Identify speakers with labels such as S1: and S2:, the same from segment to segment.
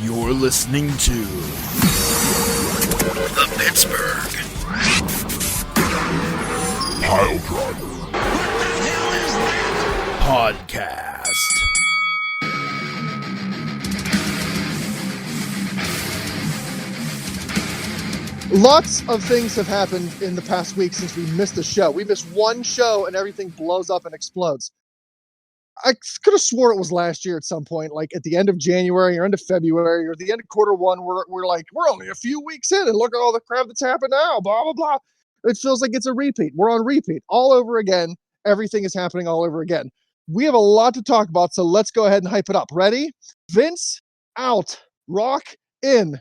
S1: You're listening to the Pittsburgh Piledriver Podcast.
S2: Lots of things have happened in the past week since we missed a show. We missed one show and everything blows up and explodes. I could have swore it was last year at some point, like at the end of January or end of February or the end of quarter one. We're like, we're only a few weeks in and look at all the crap that's happened now, blah, blah, blah. It feels like it's a repeat. We're on repeat all over again. Everything is happening all over again. We have a lot to talk about, so let's go ahead and hype it up. Ready? Vince out. Rock in.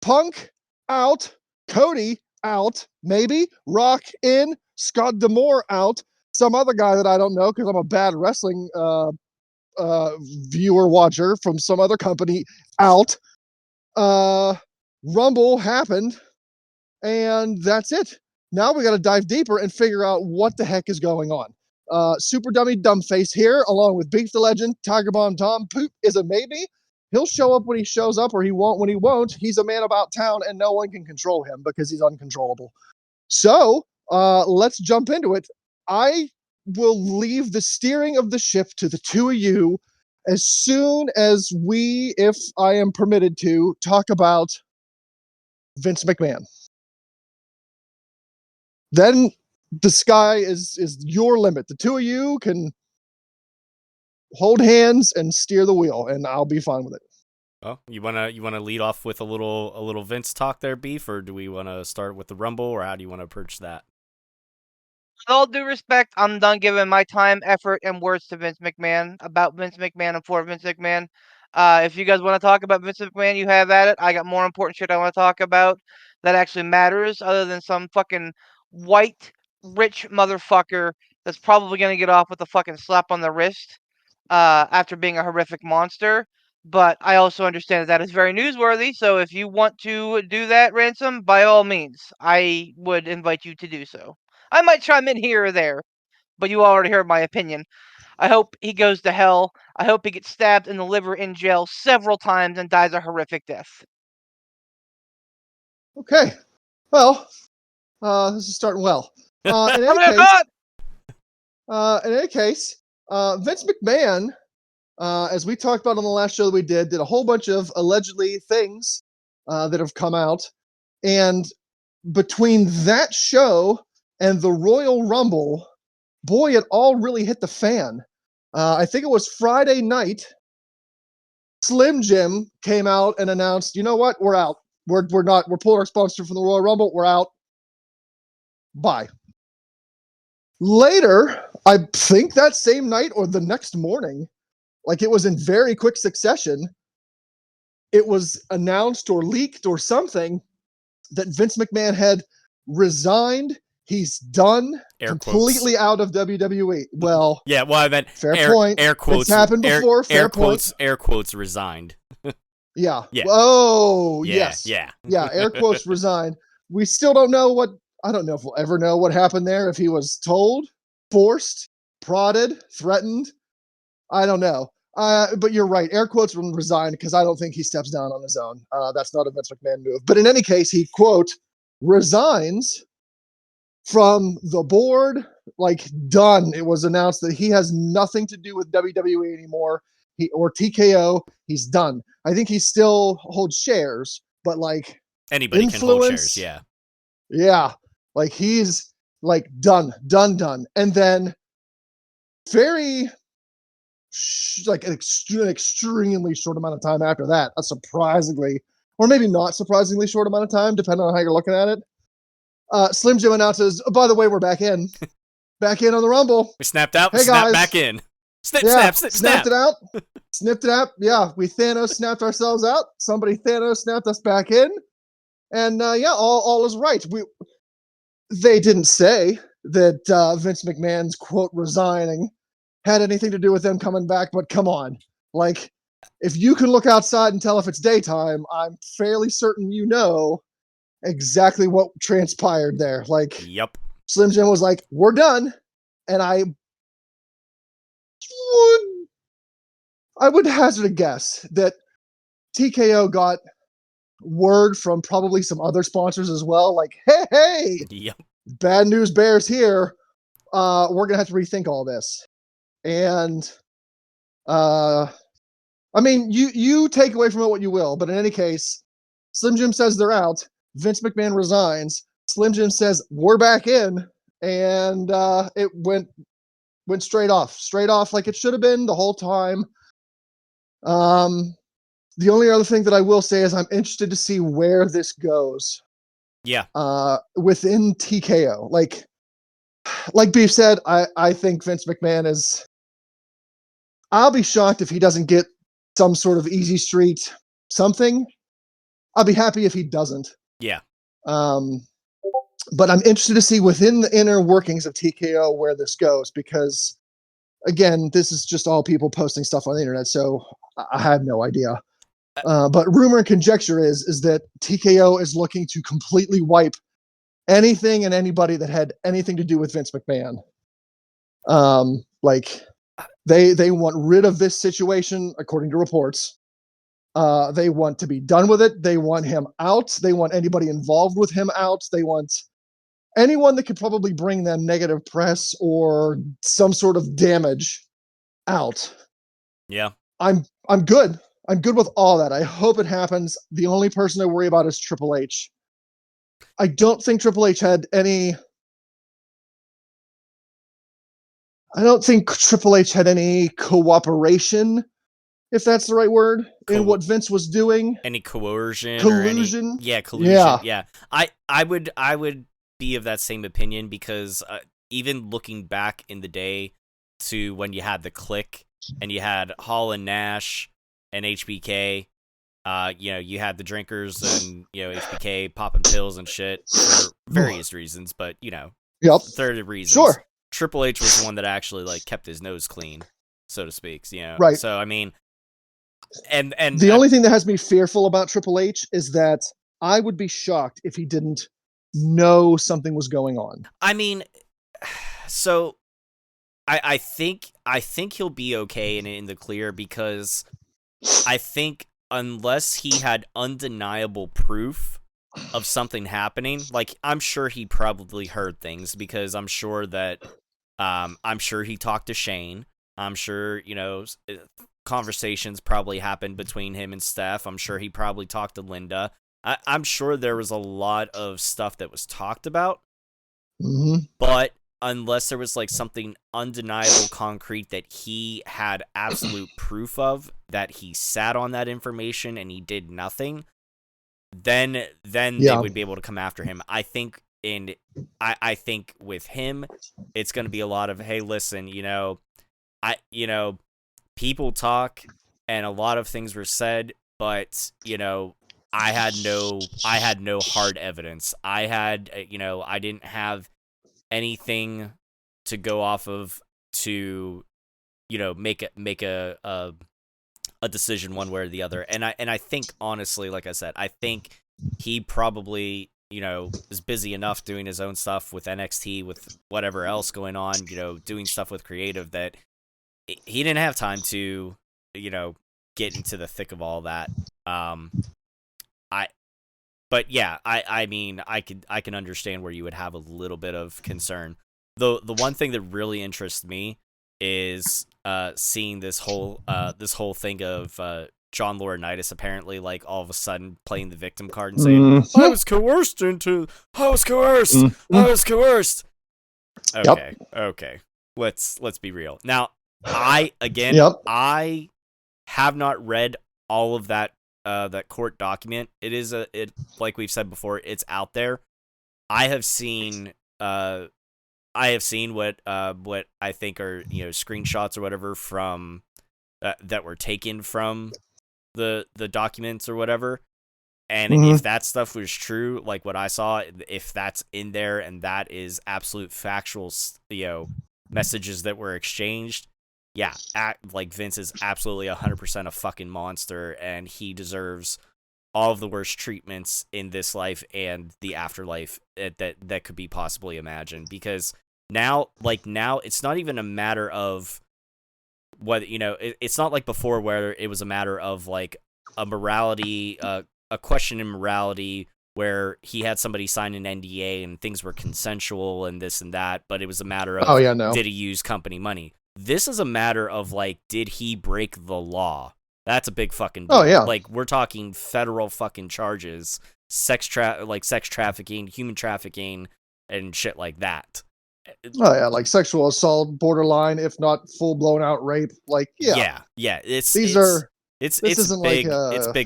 S2: Punk out. Cody out. Maybe. Rock in. Scott D'Amore out. Some other guy that I don't know because I'm a bad wrestling viewer watcher from some other company out. Rumble happened, and that's it. Now we got to dive deeper and figure out what the heck is going on. Super Dummy Dumbface here, along with Beef the Legend, Tiger Bomb Tom. Poop is a maybe. He'll show up when he shows up, or he won't when he won't. He's a man about town, and no one can control him because he's uncontrollable. So let's jump into it. I will leave the steering of the ship to the two of you as soon as we, if I am permitted to, talk about Vince McMahon. Then the sky is your limit. The two of you can hold hands and steer the wheel, and I'll be fine with it.
S3: Oh, you wanna lead off with a little Vince talk there, Beef, or do we want to start with the Rumble, or how do you want to approach that?
S4: With all due respect, I'm done giving my time, effort, and words to Vince McMahon, about Vince McMahon, and for Vince McMahon. If you guys want to talk about Vince McMahon, you have at it. I got more important shit I want to talk about that actually matters, other than some fucking white, rich motherfucker that's probably going to get off with a fucking slap on the wrist after being a horrific monster. But I also understand that is very newsworthy, so if you want to do that, Ransom, by all means, I would invite you to do so. I might chime in here or there, but you already heard my opinion. I hope he goes to hell. I hope he gets stabbed in the liver in jail several times and dies a horrific death.
S2: Okay. Well, this is starting well. In any case, Vince McMahon, as we talked about on the last show that we did a whole bunch of allegedly things that have come out. And between that show and the Royal Rumble, boy, it all really hit the fan. I think it was Friday night. Slim Jim came out and announced, you know what? We're out. We're pulling our sponsor from the Royal Rumble. We're out. Bye. Later, I think that same night or the next morning, like it was in very quick succession, it was announced or leaked or something that Vince McMahon had resigned. He's done, completely out of WWE. Well,
S3: yeah, well, I meant
S2: fair point.
S3: Air quotes.
S2: It's happened before. Fair
S3: quotes.
S2: point.
S3: Air quotes. Resigned.
S2: Yeah.
S3: Yeah.
S2: Oh,
S3: Yeah,
S2: yes.
S3: yeah.
S2: Yeah, air quotes resign. We still don't know I don't know if we'll ever know what happened there, if he was told, forced, prodded, threatened. I don't know. But you're right. Air quotes resign because I don't think he steps down on his own. That's not a Vince McMahon move. But in any case, he, quote, resigns from the board, like done. It was announced that he has nothing to do with WWE anymore. Or TKO, he's done. I think he still holds shares, but like
S3: Anybody can hold shares,
S2: influence,
S3: yeah.
S2: yeah, like he's like done. And then very like an extremely short amount of time after that, a surprisingly, or maybe not surprisingly short amount of time, depending on how you're looking at it. Slim Jim announces, oh, by the way, we're back in on the Rumble.
S3: We snapped out,
S2: Hey,
S3: snapped
S2: guys.
S3: back in.
S2: Snapped
S3: Snap.
S2: it out. Snipped it out. Yeah, we Thanos snapped ourselves out. Somebody Thanos snapped us back in. And all is right. They didn't say that Vince McMahon's, quote, resigning had anything to do with them coming back, but come on. Like, if you can look outside and tell if it's daytime, I'm fairly certain you know exactly what transpired there. Like,
S3: Yep.
S2: Slim Jim was like, we're done. And I would hazard a guess that TKO got word from probably some other sponsors as well. Like, hey,
S3: Yep.
S2: bad news bears here. We're going to have to rethink all this. And, I mean, you take away from it what you will, but in any case, Slim Jim says they're out. Vince McMahon resigns. Slim Jim says we're back in, and it went straight off like it should have been the whole time. The only other thing that I will say is I'm interested to see where this goes.
S3: Yeah.
S2: Within TKO, like Beef said, I think Vince McMahon is. I'll be shocked if he doesn't get some sort of easy street something. I'll be happy if he doesn't.
S3: Yeah.
S2: But I'm interested to see within the inner workings of TKO where this goes, because again, this is just all people posting stuff on the internet, so I have no idea. But rumor and conjecture is that TKO is looking to completely wipe anything and anybody that had anything to do with Vince McMahon. Like they want rid of this situation, according to reports. They want to be done with it. They want him out. They want anybody involved with him out. They want anyone that could probably bring them negative press or some sort of damage out.
S3: Yeah.
S2: I'm good. I'm good with all that. I hope it happens. The only person I worry about is Triple H. I don't think Triple H had any. I don't think Triple H had any cooperation, if that's the right word, in what Vince was doing.
S3: Any coercion
S2: collusion?
S3: Or any, yeah, collusion. Yeah. I would be of that same opinion because even looking back in the day to when you had the Click and you had Hall and Nash and HBK, you had the drinkers and HBK popping pills and shit for various reasons, but
S2: Yep.
S3: third reasons.
S2: Sure.
S3: Triple H was the one that actually like kept his nose clean, so to speak.
S2: Right.
S3: So I mean, and
S2: the only thing that has me fearful about Triple H is that I would be shocked if he didn't know something was going on.
S3: I mean, so I think he'll be okay in the clear because I think unless he had undeniable proof of something happening, like I'm sure he probably heard things because I'm sure that I'm sure he talked to Shane. I'm sure conversations probably happened between him and Steph. I'm sure he probably talked to Linda. I'm sure there was a lot of stuff that was talked about, but unless there was like something undeniable, concrete that he had absolute proof of that he sat on that information and he did nothing, then they would be able to come after him. I think I think with him, it's going to be a lot of, hey, listen, people talk and a lot of things were said, but I had no hard evidence. I didn't have anything to go off of to make a a decision one way or the other. And I think honestly, like I said, I think he probably, is busy enough doing his own stuff with NXT, with whatever else going on, doing stuff with creative, that he didn't have time to, get into the thick of all that. But yeah, I mean, I can understand where you would have a little bit of concern. The one thing that really interests me is seeing this whole thing of John Laurinaitis apparently, like, all of a sudden playing the victim card and saying, I was coerced. Okay. Let's be real. Now, I have not read all of that court document. It like we've said before, it's out there. I have seen what I think are screenshots or whatever from that were taken from the documents or whatever. And if that stuff was true, like what I saw, if that's in there and that is absolute factual, messages that were exchanged, yeah, like Vince is absolutely 100% a fucking monster, and he deserves all of the worst treatments in this life and the afterlife that could be possibly imagined. Because now it's not even a matter of whether it's not like before where it was a matter of like a morality, a question in morality, where he had somebody sign an NDA and things were consensual and this and that, but it was a matter of did he use company money? This is a matter of, like, did he break the law? That's a big fucking deal.
S2: Oh, yeah.
S3: Like, we're talking federal fucking charges, sex trafficking, human trafficking, and shit like that.
S2: Oh, yeah, like sexual assault, borderline, if not full-blown out rape. Like, yeah.
S3: Yeah. It's big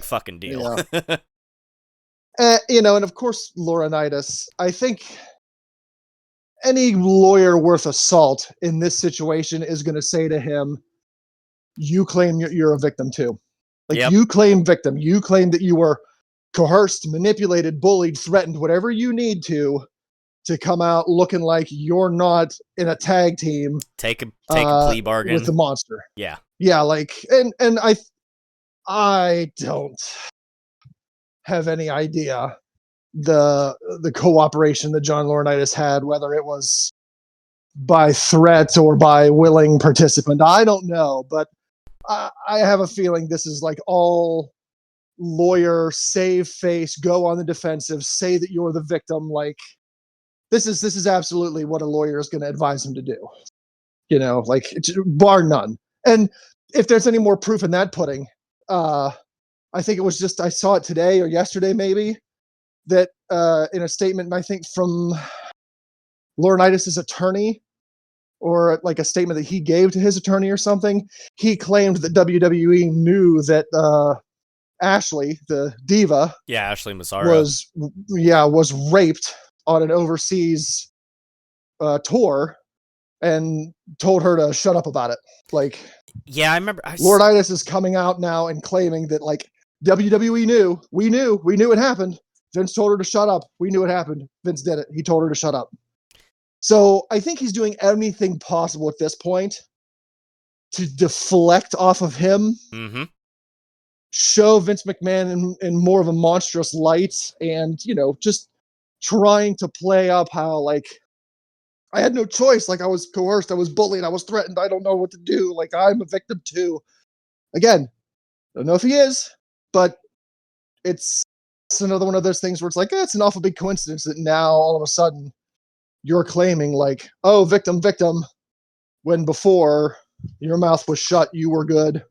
S3: fucking deal.
S2: Yeah. And of course, Laurinaitis, I think any lawyer worth of salt in this situation is going to say to him, you claim you're a victim too. Like,
S3: Yep.
S2: You claim victim. You claim that you were coerced, manipulated, bullied, threatened, whatever you need to come out looking like you're not in a tag team.
S3: Take a plea bargain
S2: with the monster.
S3: Yeah.
S2: Yeah, like, and I don't have any idea the cooperation that John Laurinaitis had, whether it was by threat or by willing participant. I don't know, but I have a feeling this is like all lawyer, save face, go on the defensive, say that you're the victim. Like, this is absolutely what a lawyer is going to advise him to do. Like, bar none. And if there's any more proof in that pudding, I think it was just, I saw it today or yesterday maybe, that in a statement, I think from Laurinaitis' attorney, or like a statement that he gave to his attorney or something, he claimed that WWE knew that Ashley, the diva,
S3: Ashley Massaro,
S2: was raped on an overseas tour, and told her to shut up about it. Like,
S3: yeah, I remember.
S2: Laurinaitis is coming out now and claiming that, like, WWE knew, we knew it happened. Vince told her to shut up. We knew it happened. Vince did it. He told her to shut up. So I think he's doing anything possible at this point to deflect off of him, show Vince McMahon in more of a monstrous light, and, just trying to play up how, like, I had no choice. Like, I was coerced. I was bullied. I was threatened. I don't know what to do. Like, I'm a victim too. Again, don't know if he is, but it's another one of those things where it's like, it's an awful big coincidence that now all of a sudden you're claiming, like, oh, victim, when before your mouth was shut, you were good.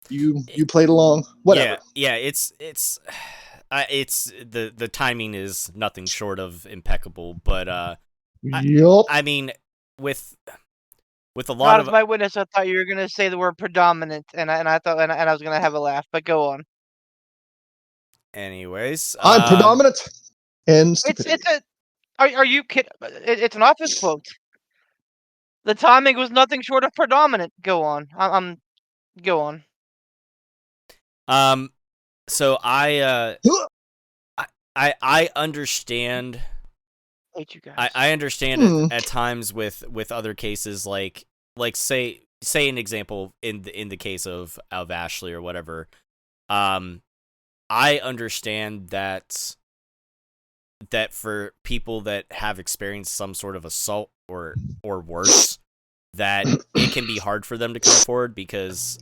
S2: You played along. Whatever.
S3: Yeah. It's the timing is nothing short of impeccable, but
S2: Yup.
S3: I mean, with a lot
S4: God
S3: of
S4: as my witness, I thought you were gonna say the word predominant, and I thought, and I was gonna have a laugh. But go on.
S3: Anyways,
S2: I'm predominant and stupidity.
S4: Are you kidding? It's an office quote. The timing was nothing short of predominant. Go on. Go on.
S3: So I understand.
S4: I hate you guys.
S3: I understand it at times with other cases, like say say an example in the case of Ashley or whatever. I understand that for people that have experienced some sort of assault or worse, that it can be hard for them to come forward because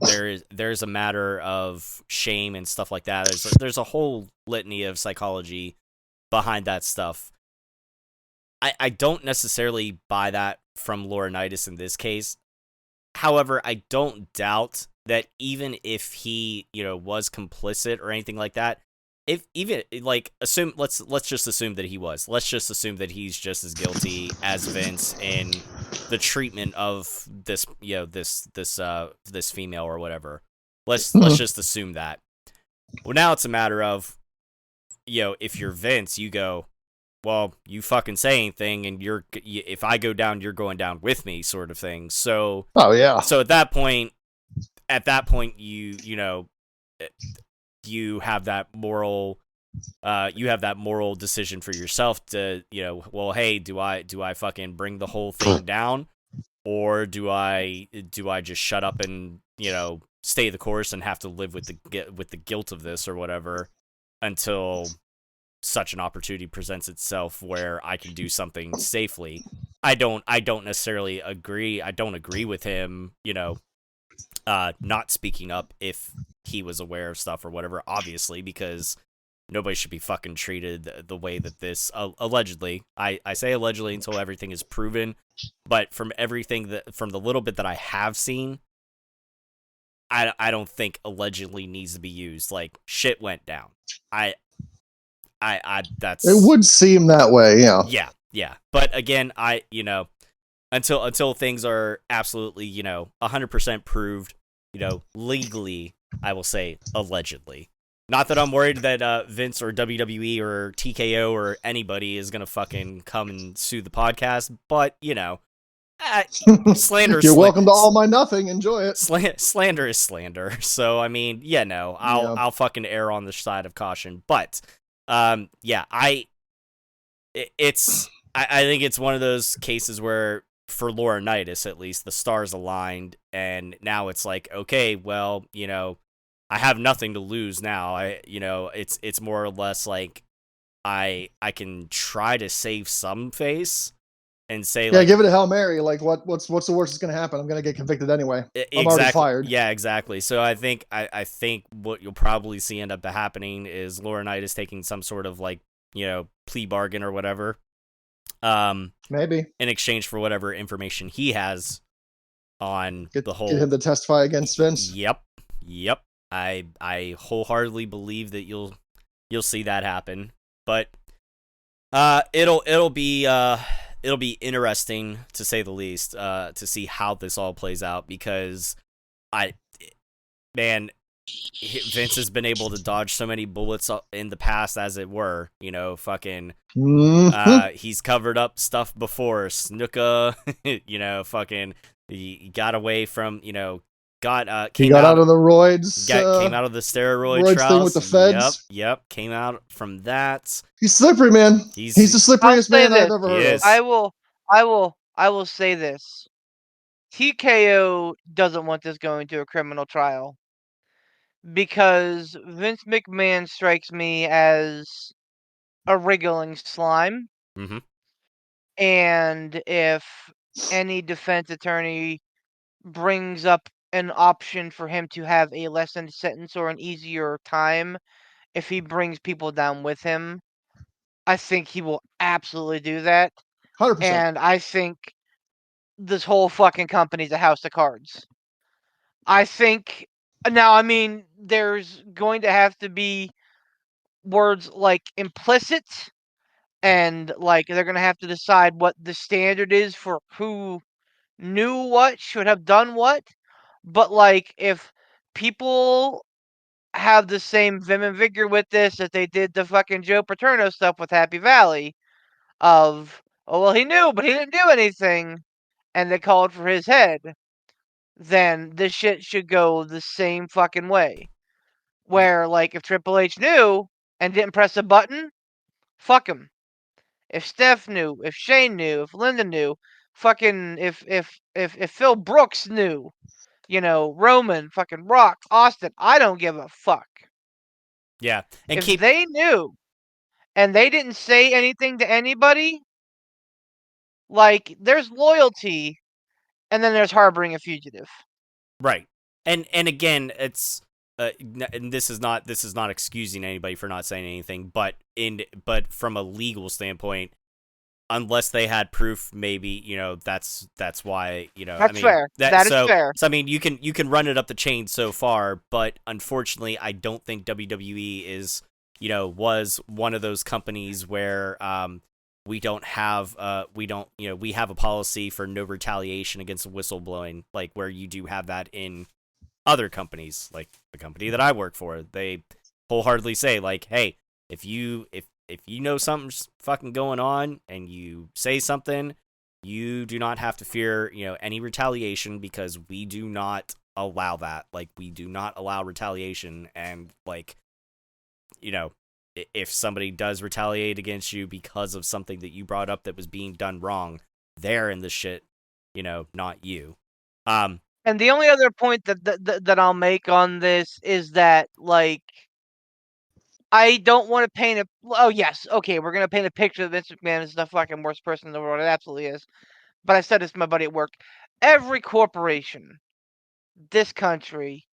S3: like there's a matter of shame and stuff like that. There's a whole litany of psychology behind that stuff. I don't necessarily buy that from Laurinaitis in this case. However, I don't doubt that even if he, was complicit or anything like that, if even like assume let's just assume that he was. Let's just assume that he's just as guilty as Vince in the treatment of this, this female or whatever. Let's just assume that. Well, now it's a matter of, if you're Vince, you go, well, you fucking say anything, and if I go down, you're going down with me, sort of thing. So,
S2: Oh yeah.
S3: So at that point, you have that moral, decision for yourself to, well, hey, do I fucking bring the whole thing down, or do I just shut up and stay the course and have to live with the guilt of this or whatever until such an opportunity presents itself where I can do something safely. I don't necessarily agree. I don't agree with him, not speaking up if he was aware of stuff or whatever, obviously, because nobody should be fucking treated the way that this allegedly. I say allegedly until everything is proven, but from the little bit that I have seen, I don't think allegedly needs to be used. Like, shit went down. That's,
S2: it would seem that way, yeah.
S3: Yeah. But again, until things are absolutely, 100% proved, legally, I will say allegedly. Not that I'm worried that Vince or WWE or TKO or anybody is gonna fucking come and sue the podcast, but slander.
S2: You're welcome to all my nothing. Enjoy it.
S3: Slander is slander. So I mean, I'll fucking err on the side of caution. But I think it's one of those cases where, for Laurinaitis at least, the stars aligned, and now it's like, okay, well, I have nothing to lose now. It's more or less like I can try to save some face and say,
S2: give it a Hail Mary. Like, what's the worst that's gonna happen? I'm gonna get convicted anyway. I'm already fired.
S3: Yeah, exactly. So I think what you'll probably see end up happening is Laurinaitis taking some sort of plea bargain or whatever.
S2: Maybe
S3: in exchange for whatever information he has on the whole.
S2: Get him to testify against Vince.
S3: Yep. I wholeheartely believe that you'll see that happen, but it'll be interesting, to say the least, to see how this all plays out, because Vince has been able to dodge so many bullets in the past, as it were. Fucking. He's covered up stuff before. Snuka, fucking. He got away from, he got out of
S2: the roids.
S3: Came out of the steroid
S2: roids
S3: trials
S2: thing with the feds.
S3: Yep. Came out from that.
S2: He's slippery, man. He's the slipperiest man I've ever heard of.
S4: I will say this. TKO doesn't want this going to a criminal trial, because Vince McMahon strikes me as a wriggling slime.
S3: Mm-hmm.
S4: And if any defense attorney brings up an option for him to have a lessened sentence or an easier time if he brings people down with him, I think he will absolutely do that.
S2: 100%.
S4: And I think this whole fucking company's a house of cards. I think now, I mean, there's going to have to be words like implicit, and they're going to have to decide what the standard is for who knew what, should have done what. But if people have the same vim and vigor with this as they did the fucking Joe Paterno stuff with Happy Valley, of, oh, well, he knew, but he didn't do anything, and they called for his head, then this shit should go the same fucking way. Where, if Triple H knew and didn't press a button, fuck him. If Steph knew, if Shane knew, if Linda knew, fucking if Phil Brooks knew, Roman, fucking Rock, Austin, I don't give a fuck.
S3: Yeah, and
S4: If they knew and they didn't say anything to anybody, like, there's loyalty and then there's harboring a fugitive.
S3: right. And again, it's and this is not excusing anybody for not saying anything, but from a legal standpoint, unless they had proof, maybe that's why
S4: That's fair. That is fair.
S3: So I mean, you can run it up the chain so far, but unfortunately, I don't think WWE is was one of those companies where we don't have we have a policy for no retaliation against whistleblowing, like where you do have that in other companies, like the company that I work for. They wholeheartedly say, like, hey, if you know something's fucking going on and you say something, you do not have to fear, any retaliation, because we do not allow that. Like, we do not allow retaliation. And, like, if somebody does retaliate against you because of something that you brought up that was being done wrong, they're in the shit, not you.
S4: And the only other point that I'll make on this is that, like, I don't want to paint a. Oh yes, okay, we're gonna paint a picture that Vince McMahon is the fucking worst person in the world. It absolutely is. But I said this to my buddy at work. Every corporation, this country,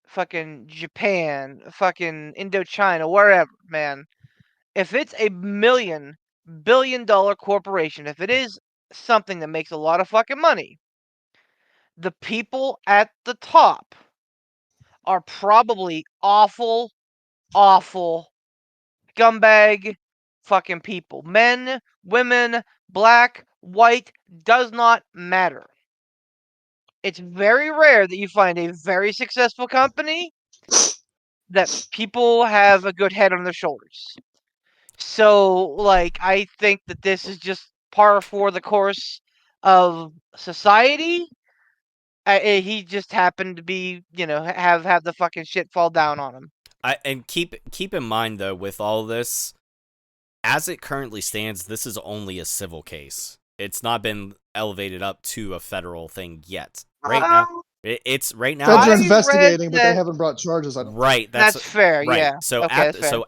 S4: fucking Japan, fucking Indochina, wherever, man. If it's a billion-dollar corporation, if it is something that makes a lot of fucking money, the people at the top are probably awful, scumbag fucking people. Men, women, black, white, does not matter. It's very rare that you find a very successful company that people have a good head on their shoulders. So, like, I think that this is just par for the course of society. He just happened to be, have the fucking shit fall down on him.
S3: And keep in mind, though, with all this, as it currently stands, this is only a civil case. It's not been elevated up to a federal thing yet. Right now, it's right now.
S2: Feds are investigating, but they haven't brought charges on it.
S3: Right,
S4: that's fair.
S3: Right.
S4: Yeah.
S3: So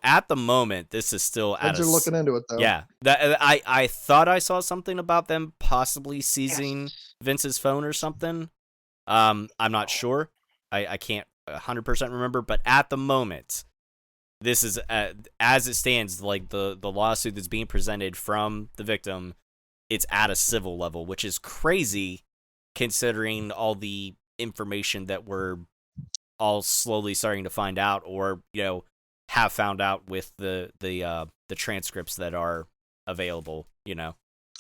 S3: at the moment, this is still
S2: Feds are looking into it, though.
S3: Yeah, I thought I saw something about them possibly seizing Vince's phone or something. I'm not sure. I can't 100% remember, but at the moment, this is as it stands, like the lawsuit that's being presented from the victim, it's at a civil level, which is crazy considering all the information that we're all slowly starting to find out, or have found out with the transcripts that are available. I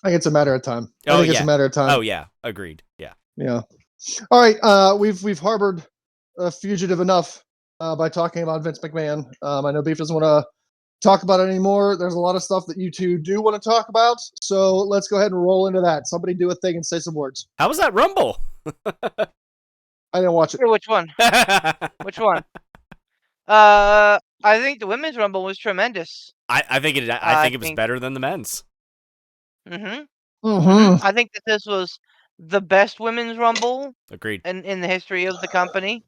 S2: think it's a matter of time. It's a matter of time.
S3: Oh yeah, agreed.
S2: Yeah. All right, we've harbored a fugitive enough by talking about Vince McMahon. I know Beef doesn't want to talk about it anymore. There's a lot of stuff that you two do want to talk about, so let's go ahead and roll into that. Somebody do a thing and say some words.
S3: How was that Rumble?
S2: I didn't watch it.
S4: Which one? Which one? I think the women's Rumble was tremendous.
S3: I think it was better than the men's.
S4: I think that this was the best women's Rumble.
S3: Agreed.
S4: In the history of the company.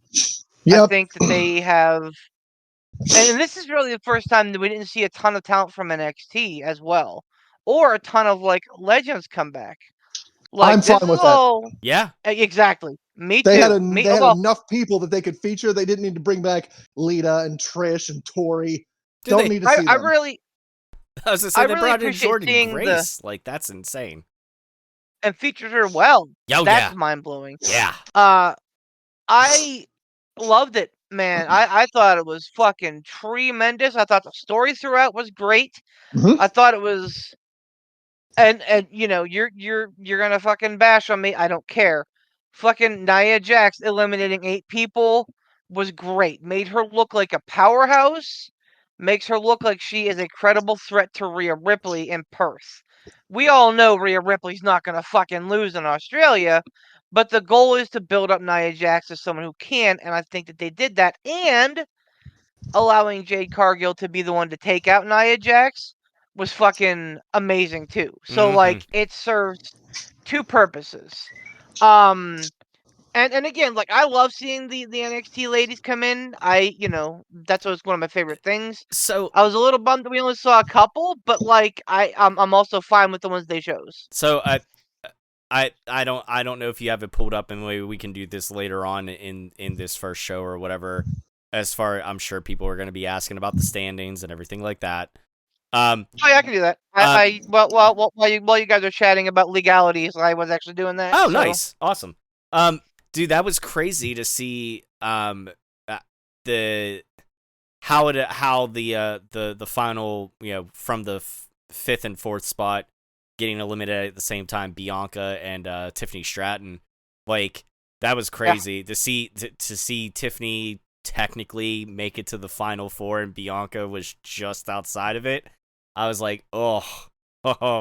S2: Yep.
S4: I think that they have, and this is really the first time that we didn't see a ton of talent from NXT as well, or a ton of like legends come back. Like,
S2: I'm fine with that.
S3: Yeah,
S4: exactly. Me too.
S2: They had enough people that they could feature. They didn't need to bring back Lita and Trish and Tori. Don't need to see them.
S3: I was gonna say, they brought in Jordan Grace. Like, that's insane.
S4: And featured her well. That's mind blowing.
S3: Yeah.
S4: I loved it, man. I thought it was fucking tremendous. I thought the story throughout was great.
S2: Mm-hmm.
S4: I thought it was, and you're gonna fucking bash on me. I don't care. Fucking Nia Jax eliminating 8 people was great. Made her look like a powerhouse. Makes her look like she is a credible threat to Rhea Ripley in Perth. We all know Rhea Ripley's not gonna fucking lose in Australia. But the goal is to build up Nia Jax as someone who can, and I think that they did that. And allowing Jade Cargill to be the one to take out Nia Jax was fucking amazing too. So, like, it serves two purposes. And again, like I love seeing the NXT ladies come in. That's always one of my favorite things.
S3: So
S4: I was a little bummed that we only saw a couple, but like I'm also fine with the ones they chose.
S3: so I don't know if you have it pulled up, and maybe we can do this later on in this first show or whatever. As far I'm sure people are going to be asking about the standings and everything like that.
S4: Oh yeah, I can do that. While you guys are chatting about legalities, I was actually doing that.
S3: Oh,
S4: so.
S3: nice, awesome. Dude, that was crazy to see. The how the final, from the fifth and fourth spot getting eliminated at the same time, Bianca and Tiffany Stratton. Like, that was crazy to see Tiffany technically make it to the final four and Bianca was just outside of it. I was like, oh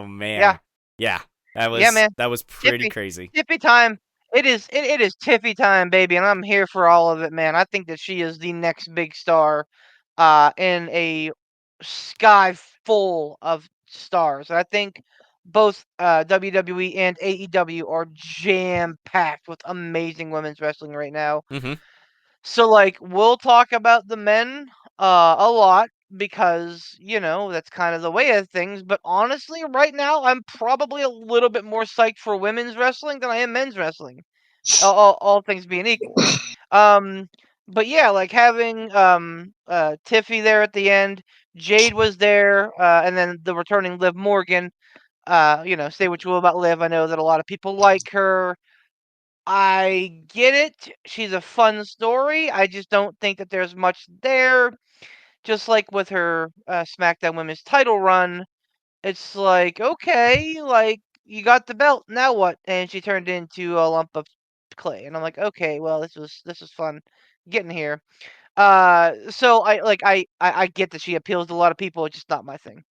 S3: man. Yeah. That was pretty crazy.
S4: Tiffy time. It is Tiffy time, baby, and I'm here for all of it, man. I think that she is the next big star in a sky full of stars. I think both WWE and AEW are jam-packed with amazing women's wrestling right now.
S3: Mm-hmm.
S4: So, like, we'll talk about the men a lot because, that's kind of the way of things. But honestly, right now, I'm probably a little bit more psyched for women's wrestling than I am men's wrestling, all things being equal. But yeah, like having Tiffy there at the end, Jade was there, and then the returning Liv Morgan. Say what you will about Liv. I know that a lot of people like her. I get it. She's a fun story. I just don't think that there's much there. Just like with her SmackDown Women's title run, it's like, okay, like you got the belt, now what? And she turned into a lump of clay, and I'm like, okay, well, this was fun getting here. So I get that she appeals to a lot of people. It's just not my thing.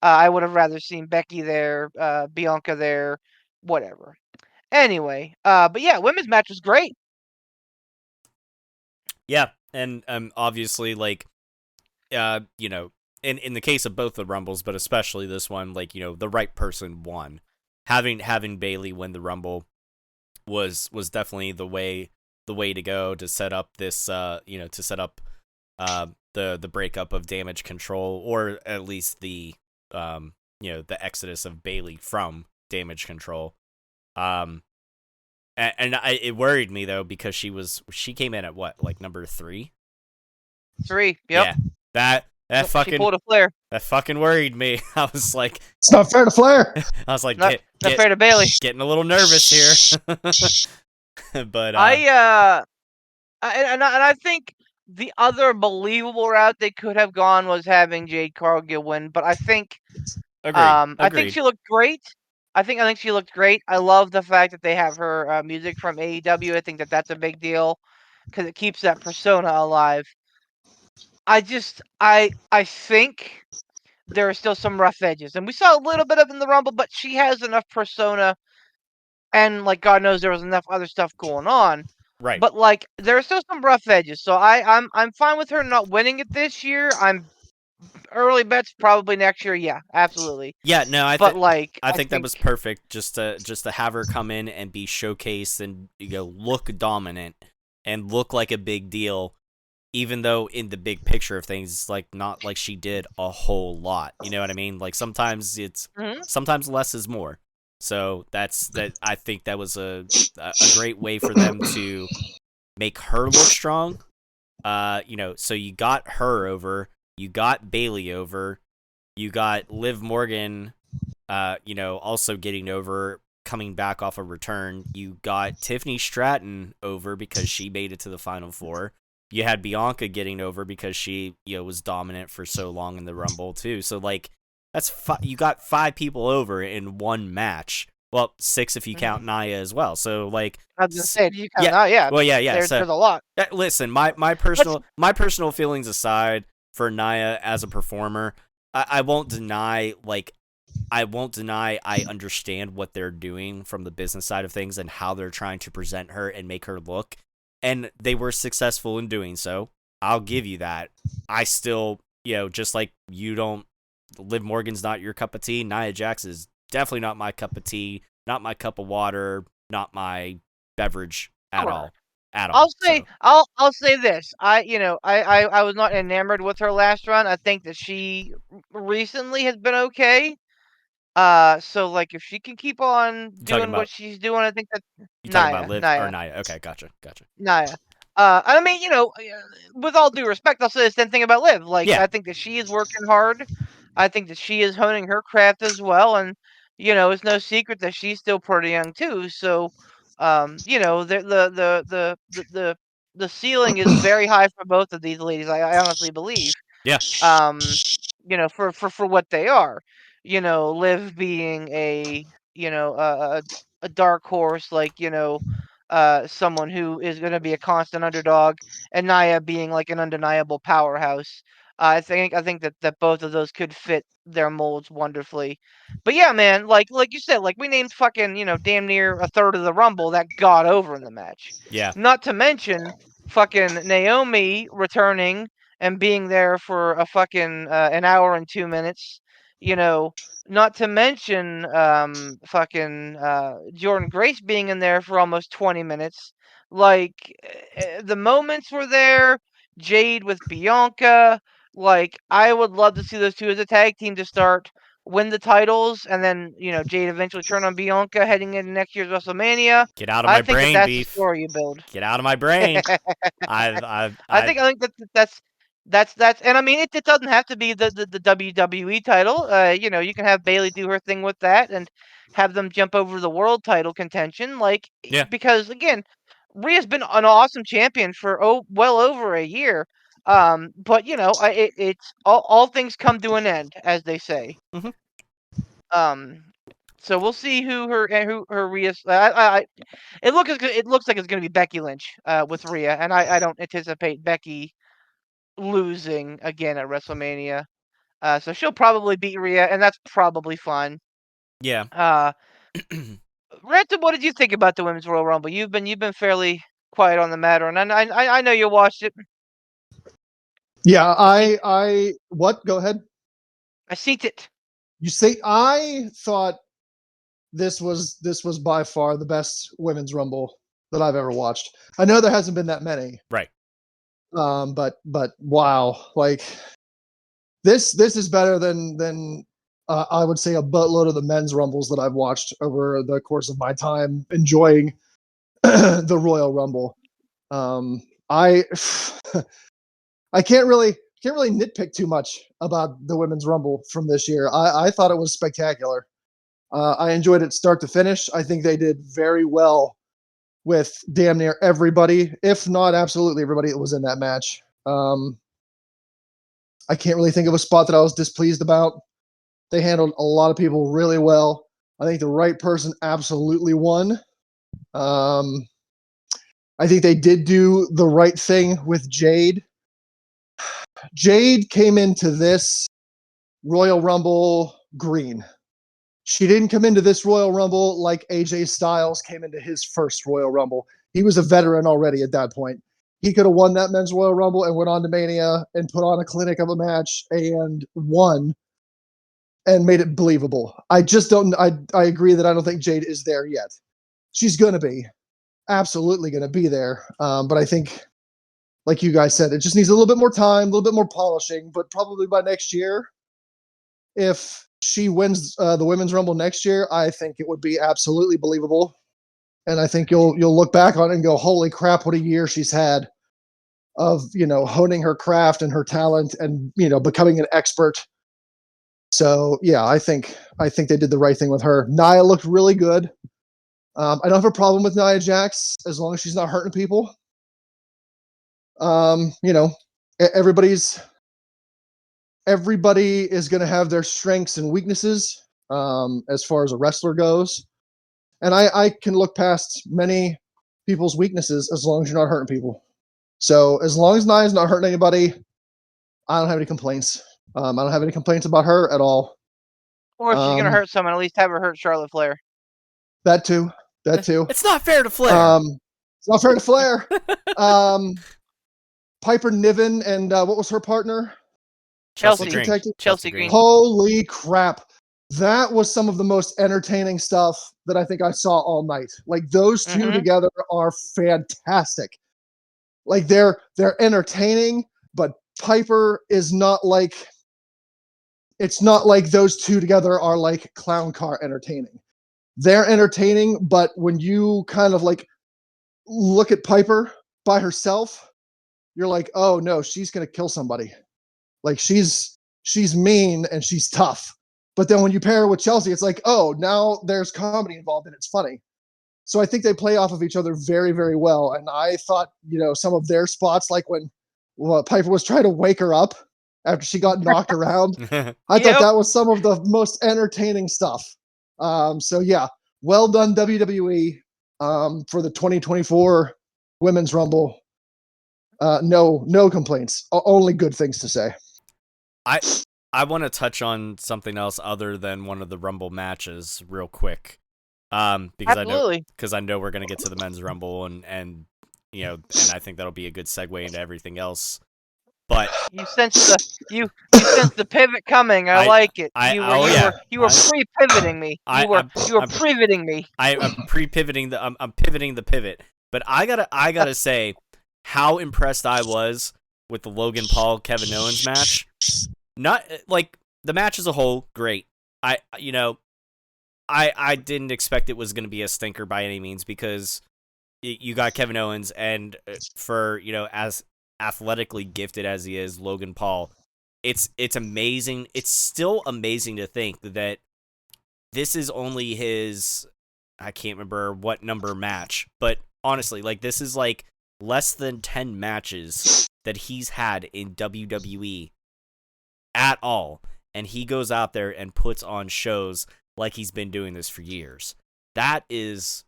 S4: I would have rather seen Becky there, Bianca there, whatever. Anyway, but yeah, women's match was great.
S3: Yeah, and obviously, like, in the case of both the Rumbles, but especially this one, like, the right person won. Having Bayley win the Rumble was definitely the way to go to set up this to set up the breakup of Damage Control, or at least the the exodus of Bayley from Damage Control. It worried me though, because she came in at what, like number 3?
S4: 3, yep.
S3: Yeah, that fucking,
S4: she pulled a flare.
S3: That fucking worried me. I was like,
S2: it's not fair to Flair.
S3: I was like,
S4: not fair to Bayley.
S3: Getting a little nervous here. But
S4: I think the other believable route they could have gone was having Jade Cargill win, but I think
S3: agreed.
S4: I think she looked great. I think she looked great. I love the fact that they have her music from AEW. I think that that's a big deal because it keeps that persona alive. I think there are still some rough edges, and we saw a little bit of it in the Rumble, but she has enough persona, and like God knows there was enough other stuff going on.
S3: Right.
S4: But like there are still some rough edges, so I'm fine with her not winning it this year. I'm early bets probably next year. Yeah, absolutely.
S3: Yeah, no, I think that was perfect. Just to have her come in and be showcased and look dominant and look like a big deal, even though in the big picture of things, it's like not like she did a whole lot. You know what I mean? Like sometimes sometimes less is more. So I think that was a great way for them to make her look strong. So you got her over, you got Bayley over, you got Liv Morgan, also getting over, coming back off a return. You got Tiffany Stratton over because she made it to the Final Four. You had Bianca getting over because she, was dominant for so long in the Rumble too. So like, that's you got 5 people over in one match. Well, 6 if you count Nia as well. So like,
S4: I was gonna say, do you count Nia? Yeah.
S3: Well, yeah.
S4: There's a lot.
S3: Listen, my personal feelings aside, for Nia as a performer, I won't deny I understand what they're doing from the business side of things and how they're trying to present her and make her look. And they were successful in doing so. I'll give you that. I still, just like you don't, Liv Morgan's not your cup of tea. Nia Jax is definitely not my cup of tea. not my cup of water, not my beverage at
S4: Sure.
S3: all. At all.
S4: I'll say
S3: So,
S4: I'll say this. I was not enamored with her last run. I think that she recently has been okay. So like if she can keep on
S3: you talking
S4: doing what
S3: about
S4: she's doing, I think that
S3: Liv or
S4: Naya.
S3: Nia? Okay, gotcha.
S4: Naya. I mean, with all due respect, I'll say the same thing about Liv. Like,
S3: Yeah.
S4: I think that she is working hard. I think that she is honing her craft as well, and it's no secret that she's still pretty young too. So, the ceiling is very high for both of these ladies. I honestly believe.
S3: Yeah.
S4: Um, for what they are. Liv being a dark horse, like someone who is going to be a constant underdog, and Naya being like an undeniable powerhouse. I think that both of those could fit their molds wonderfully. But yeah, man, like you said, like we named fucking damn near a third of the Rumble that got over in the match.
S3: Yeah.
S4: Not to mention fucking Naomi returning and being there for a fucking an hour and 2 minutes. You know, not to mention fucking Jordan Grace being in there for almost 20 minutes. Like the moments were there. Jade with Bianca. Like I would love to see those two as a tag team to start win the titles, and then Jade eventually turn on Bianca heading into next year's WrestleMania.
S3: Get out of
S4: I
S3: my
S4: think that
S3: brain,
S4: that's the
S3: Beef.
S4: story you build.
S3: Get out of my brain. I've
S4: I think that's and I mean it doesn't have to be the WWE title. You can have Bailey do her thing with that and have them jump over the world title contention. Like
S3: Yeah.
S4: because again, Rhea's been an awesome champion for well over a year. But it's all things come to an end, as they say.
S3: Mhm.
S4: Um, so we'll see who Rhea's. It looks like it's going to be Becky Lynch with Rhea, and I don't anticipate Becky losing again at WrestleMania. So she'll probably beat Rhea, and that's probably fun.
S3: Yeah.
S4: Ransom, what did you think about the Women's Royal Rumble? You've been fairly quiet on the matter, and I know you watched it.
S2: Yeah,
S4: I
S2: I what? Go ahead.
S4: I seen it.
S2: You say I thought this was by far the best women's rumble that I've ever watched. I know there hasn't been that many.
S3: Right.
S2: But wow, like this is better than I would say a buttload of the men's rumbles that I've watched over the course of my time enjoying the Royal Rumble. I I can't really nitpick too much about the women's rumble from this year. I thought it was spectacular. I enjoyed it start to finish. I think they did very well with damn near everybody, if not absolutely everybody that was in that match. I can't really think of a spot that I was displeased about. They handled a lot of people really well. I think the right person absolutely won. I think they did do the right thing with Jade. Jade came into this Royal Rumble green. She didn't come into this Royal Rumble like AJ Styles came into his first Royal Rumble. He was a veteran already at that point. He could have won that men's Royal Rumble and went on to Mania and put on a clinic of a match and won and made it believable. I just don't. I agree that I don't think Jade is there yet. She's going to be. Absolutely going to be there. But I think, like you guys said, it just needs a little bit more time, a little bit more polishing, but probably by next year, if she wins the Women's Rumble next year, I think it would be absolutely believable. And I think you'll look back on it and go, holy crap, what a year she's had of, honing her craft and her talent and, becoming an expert. So, yeah, I think they did the right thing with her. Nia looked really good. I don't have a problem with Nia Jax as long as she's not hurting people. Everybody is going to have their strengths and weaknesses as far as a wrestler goes. And I can look past many people's weaknesses as long as you're not hurting people. So as long as Nia's not hurting anybody, I don't have any complaints. I don't have any complaints about her at all.
S4: Or if she's gonna hurt someone, at least have her hurt Charlotte Flair.
S2: That too.
S3: It's not fair to Flair.
S2: It's not fair to Flair. Piper Niven and what was her partner?
S3: Chelsea
S4: Green.
S3: Green.
S4: Chelsea Green.
S2: Holy crap. That was some of the most entertaining stuff that I think I saw all night. Like those two
S4: Mhm.
S2: together are fantastic. Like they're entertaining, but Piper is not like it's not like those two together are like clown car entertaining. They're entertaining, but when you kind of like look at Piper by herself, you're like, oh no, she's gonna kill somebody. Like she's mean and she's tough. But then when you pair her with Chelsea, it's like, oh, now there's comedy involved and it's funny. So I think they play off of each other very, very well. And I thought, some of their spots, like when Piper was trying to wake her up after she got knocked around, I thought
S4: Yep.
S2: that was some of the most entertaining stuff. So yeah, well done WWE for the 2024 Women's Rumble. No complaints. Only good things to say.
S3: I want to touch on something else other than one of the Rumble matches real quick. Because
S4: Absolutely.
S3: I know we're gonna get to the men's Rumble and and I think that'll be a good segue into everything else. But
S4: You sense the pivot coming. I like it. You were pre-pivoting me. You were pivoting me.
S3: I'm pre-pivoting I'm pivoting the pivot. But I gotta say how impressed I was with the Logan Paul Kevin Owens match. Not like the match as a whole, great. I didn't expect it was going to be a stinker by any means because you got Kevin Owens and for, as athletically gifted as he is, Logan Paul, it's amazing. It's still amazing to think that this is only his, I can't remember what number match, but honestly, like this is like less than 10 matches that he's had in WWE at all. And he goes out there and puts on shows like he's been doing this for years. That is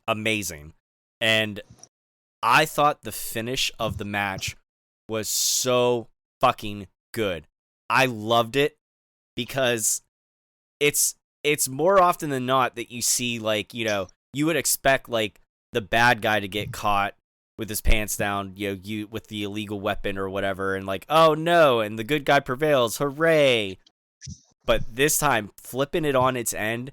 S3: amazing. And I thought the finish of the match was so fucking good. I loved it because it's more often than not that you see, like, you would expect like the bad guy to get caught with his pants down, you with the illegal weapon or whatever, and like, oh no, and the good guy prevails, hooray. But this time, flipping it on its end,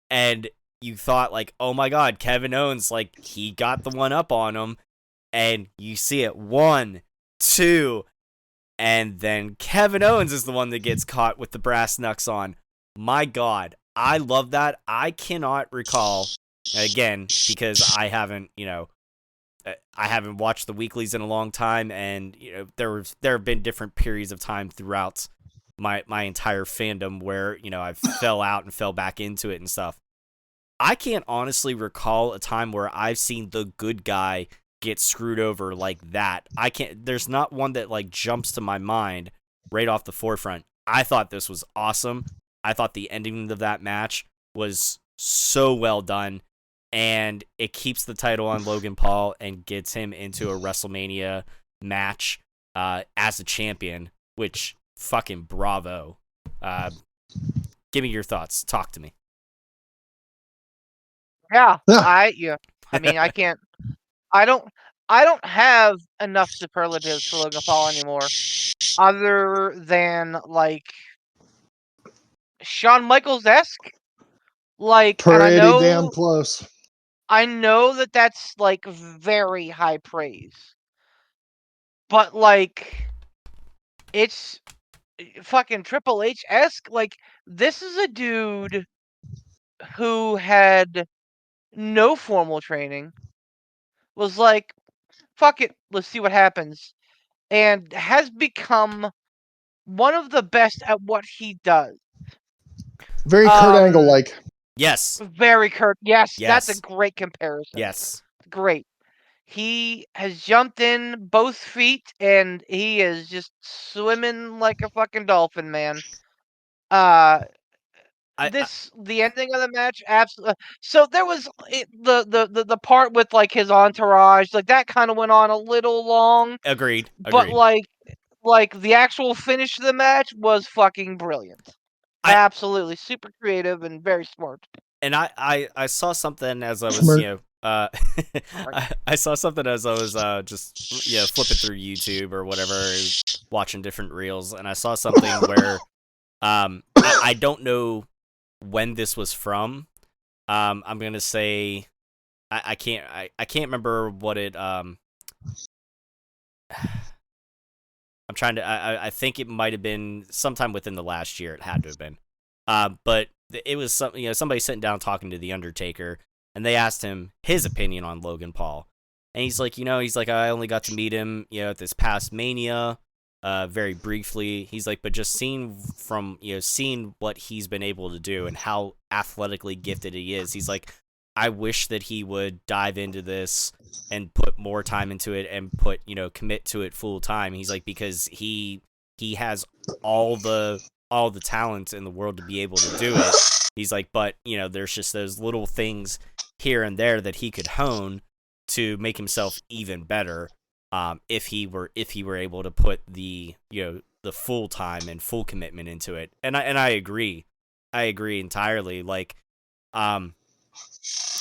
S3: and you thought like, oh my god, Kevin Owens, like, he got the one up on him, and you see it, 1, 2, and then Kevin Owens is the one that gets caught with the brass knucks on. My god, I love that. I cannot recall, again, because I haven't watched the weeklies in a long time, and there have been different periods of time throughout my entire fandom where I fell out and fell back into it and stuff. I can't honestly recall a time where I've seen the good guy get screwed over like that. There's not one that like jumps to my mind right off the forefront. I thought this was awesome. I thought the ending of that match was so well done. And it keeps the title on Logan Paul and gets him into a WrestleMania match as a champion, which fucking bravo. Give me your thoughts. Talk to me.
S4: Yeah.
S2: Yeah.
S4: I mean, I don't have enough superlatives for Logan Paul anymore, other than like Shawn Michaels-esque. Like, and
S2: Pretty damn close.
S4: I know that that's like very high praise, but like it's fucking Triple H-esque. Like, this is a dude who had no formal training, was like, fuck it, let's see what happens, and has become one of the best at what he does.
S2: Very Kurt Angle like.
S3: Yes.
S4: Very Kurt. Yes,
S3: Yes.
S4: that's a great comparison.
S3: Yes.
S4: Great. He has jumped in both feet, and he is just swimming like a fucking dolphin, man. The ending of the match, absolutely. So there was the part with like his entourage, like that kind of went on a little long.
S3: Agreed.
S4: But like the actual finish of the match was fucking brilliant. Absolutely super creative and very smart.
S3: And I saw something as I was I saw something as I was just flipping through YouTube or whatever, watching different reels, and I saw something where I don't know when this was from, I'm gonna say I can't remember what it I'm trying to I think it might have been sometime within the last year. It had to have been. But it was somebody sitting down talking to the Undertaker, and they asked him his opinion on Logan Paul, and he's like, I only got to meet him, at this past Mania, very briefly. He's like, but just seeing what he's been able to do and how athletically gifted he is, he's like, I wish that he would dive into this and put more time into it and commit to it full time. He's like, because he has all the talent in the world to be able to do it. He's like, but there's just those little things here and there that he could hone to make himself even better. If he were able to put the full time and full commitment into it. And I agree entirely. Like,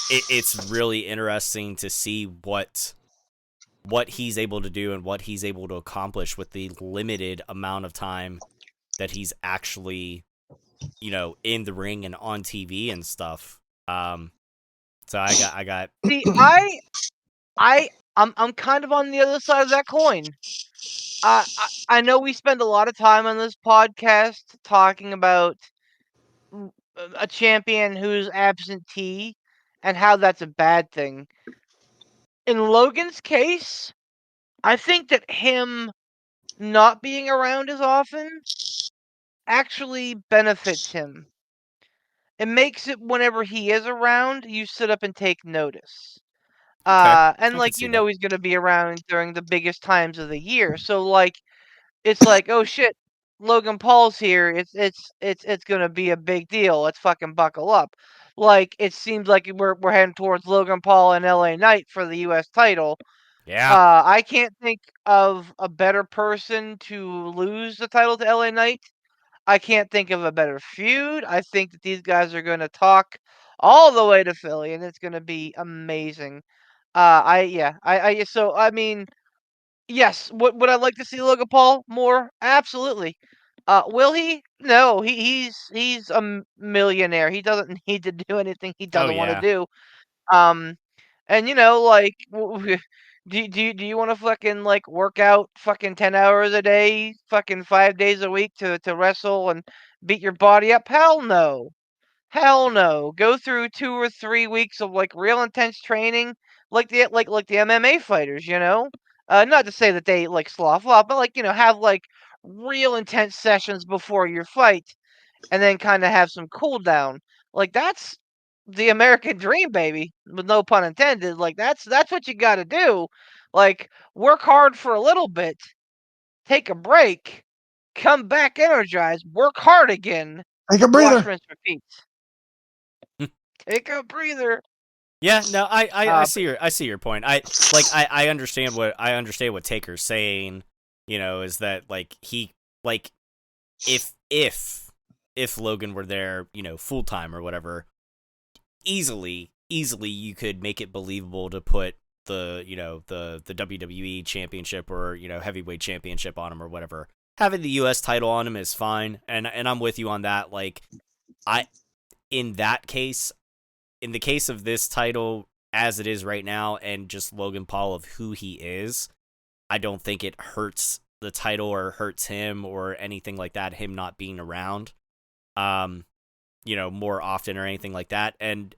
S3: it's really interesting to see what he's able to do and what he's able to accomplish with the limited amount of time that he's actually, in the ring and on TV and stuff. So I got.
S4: See, I'm kind of on the other side of that coin. I know we spend a lot of time on this podcast talking about a champion who's absentee and how that's a bad thing. In Logan's case, I think that him not being around as often actually benefits him. It makes it whenever he is around, you sit up and take notice.
S3: Okay,
S4: And
S3: I can see that.
S4: he's gonna be around during the biggest times of the year. So it's like, oh shit, Logan Paul's here. It's gonna be a big deal. Let's fucking buckle up. Like it seems like we're heading towards Logan Paul and LA Knight for the US title.
S3: Yeah.
S4: I can't think of a better person to lose the title to LA Knight. I can't think of a better feud. I think that these guys are gonna talk all the way to Philly, and it's gonna be amazing. So I mean, yes. Would I like to see Logan Paul more? Absolutely. Will he? No. He's a millionaire. He doesn't need to do anything he
S3: Oh
S4: doesn't want to
S3: yeah.
S4: do. And do you want to fucking work out fucking 10 hours a day, fucking 5 days a week to wrestle and beat your body up? Hell no. Hell no. Go through 2 or 3 weeks of real intense training, like the MMA fighters, Not to say that they slough off, but have real intense sessions before your fight, and then kind of have some cool down. That's the American dream, baby, with no pun intended. That's what you got to do. Work hard for a little bit, take a break, come back energized, work hard again,
S2: Take a
S4: wash,
S2: breather.
S4: rinse, repeat. Take a breather.
S3: Yeah, no, I
S4: Uh,
S3: see your point. I understand what Taker's saying, is that he if Logan were there, full time or whatever, easily you could make it believable to put the the WWE championship or heavyweight championship on him or whatever. Having the US title on him is fine, and I'm with you on that. I in that case, in the case of this title as it is right now and just Logan Paul of who he is, I don't think it hurts the title or hurts him or anything like that, him not being around more often or anything like that. And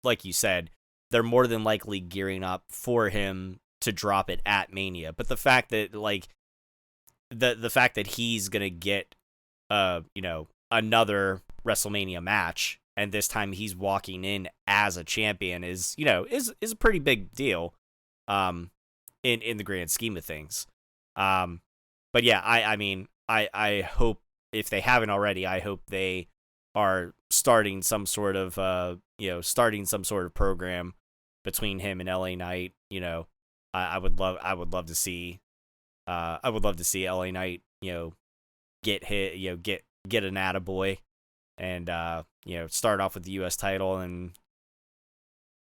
S3: like you said, they're more than likely gearing up for him to drop it at Mania. But the fact that the fact that he's going to get another WrestleMania match, and this time he's walking in as a champion is a pretty big deal in the grand scheme of things. But yeah, I mean I hope, if they haven't already, I hope they are starting some sort of program between him and LA Knight. I would love to see LA Knight get hit, get an attaboy, and start off with the US title and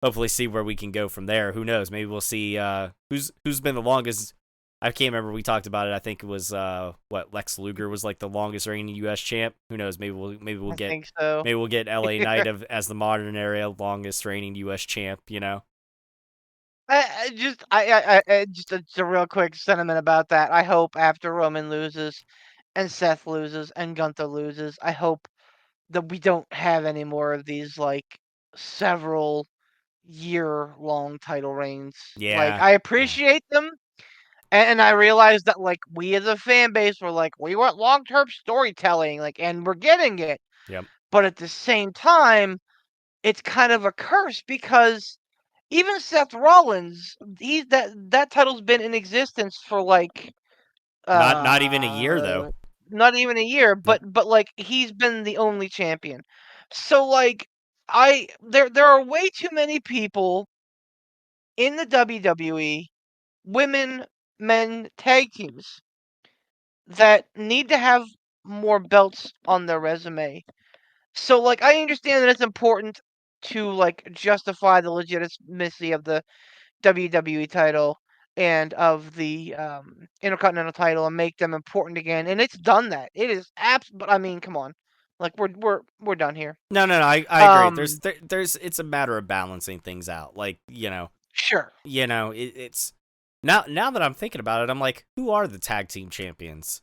S3: hopefully see where we can go from there. Who knows? Maybe we'll see who's been the longest I can't remember. We talked about it. I think it was Lex Luger was like the longest reigning U.S. champ. Who knows? Maybe we'll
S4: I
S3: get
S4: think so.
S3: LA Knight as the modern era longest reigning U.S. champ. You know.
S4: Just a real quick sentiment about that. I hope after Roman loses, and Seth loses, and Gunther loses, I hope that we don't have any more of these like several year-long title reigns. Like
S3: Yeah.
S4: I appreciate them, and I realize that like we as a fan base were like we want long-term storytelling, like, and we're getting it.
S3: Yep.
S4: But at the same time, it's kind of a curse because even Seth Rollins, that title's been in existence for like
S3: Not even a year though.
S4: uh not even a year,
S3: Nope.
S4: but like he's been the only champion. So like there are way too many people in the WWE, women, men tag teams that need to have more belts on their resume. So like I understand that it's important to like justify the legitimacy of the WWE title and of the Intercontinental title and make them important again. And it's done that. It is but I mean, come on. Like we're done here.
S3: No. I agree.
S4: Um
S3: There's it's a matter of balancing things out. Like
S4: sure.
S3: it's now that I'm thinking about it, I'm like, who are the tag team champions?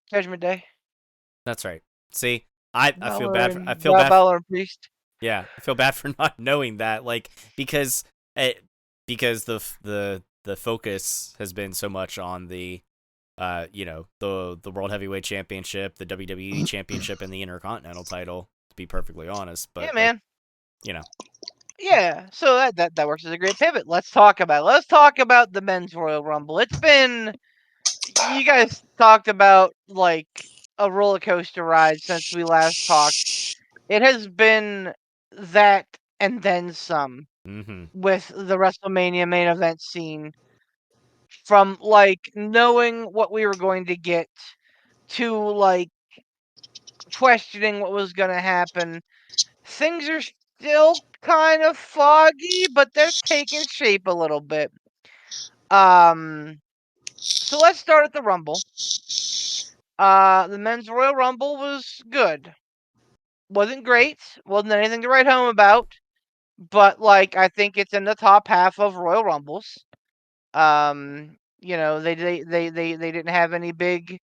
S4: Judgment Day.
S3: That's right. See, I feel
S4: Balor
S3: bad.
S4: and
S3: I feel bad.
S4: Balor and Priest.
S3: Yeah, I feel bad for not knowing that. Like because the focus has been so much on the the World Heavyweight Championship, the WWE Championship, and the Intercontinental title. To be perfectly honest, but
S4: Yeah, man.
S3: you know,
S4: Yeah, so that works as a great pivot. Let's talk about the men's Royal Rumble. It's been you guys talked about like a roller coaster ride since we last talked. It has been that and then some
S3: mm-hmm.
S4: with the WrestleMania main event scene. From like knowing what we were going to get to like questioning what was going to happen. Things are still kind of foggy, but they're taking shape a little bit. So let's start at the Rumble. The men's Royal Rumble was good. Wasn't great. Wasn't anything to write home about. But like I think it's in the top half of Royal Rumbles. They didn't have any big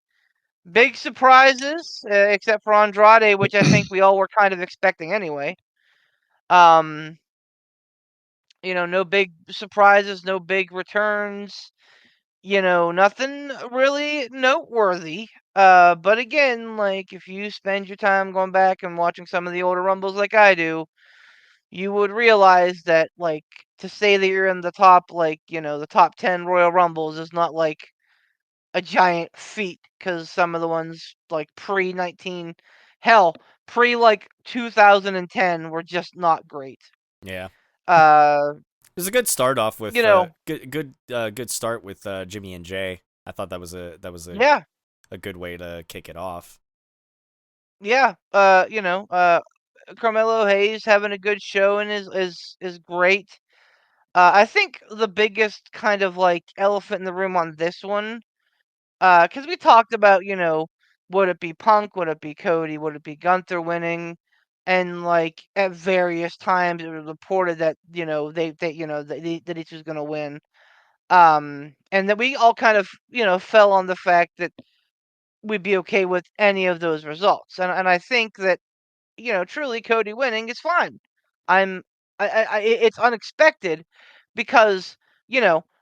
S4: surprises except for Andrade, which I think we all were kind of expecting anyway. Um, no big surprises, no big returns. Nothing really noteworthy. But again, like if you spend your time going back and watching some of the older Rumbles like I do, you would realize that like to say that you're in the top the top 10 Royal Rumbles is not like a giant feat because some of the ones like pre-19 hell, pre like 2010 were just not great.
S3: Yeah.
S4: Uh,
S3: It was a good start off with
S4: you know,
S3: good start with Jimmy and Jay. I thought that was
S4: yeah,
S3: a good way to kick it off.
S4: yeah. Carmelo Hayes having a good show and is great. I think the biggest kind of like elephant in the room on this one, because we talked about, would it be Punk, would it be Cody, would it be Gunther winning, and like at various times it was reported that that each was going to win, and that we all kind of fell on the fact that we'd be okay with any of those results, and I think that truly Cody winning is fine. I'm it's unexpected because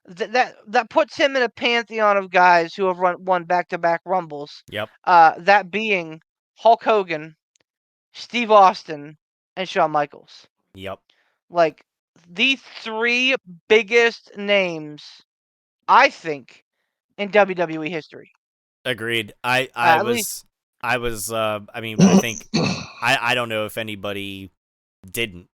S4: that puts him in a pantheon of guys who have won back-to-back Rumbles.
S3: Yep.
S4: That being Hulk Hogan, Steve Austin, and Shawn Michaels.
S3: Yep.
S4: Like the three biggest names, I think, in WWE history.
S3: Agreed. I
S4: At least,
S3: was I mean, I think I don't know if anybody didn't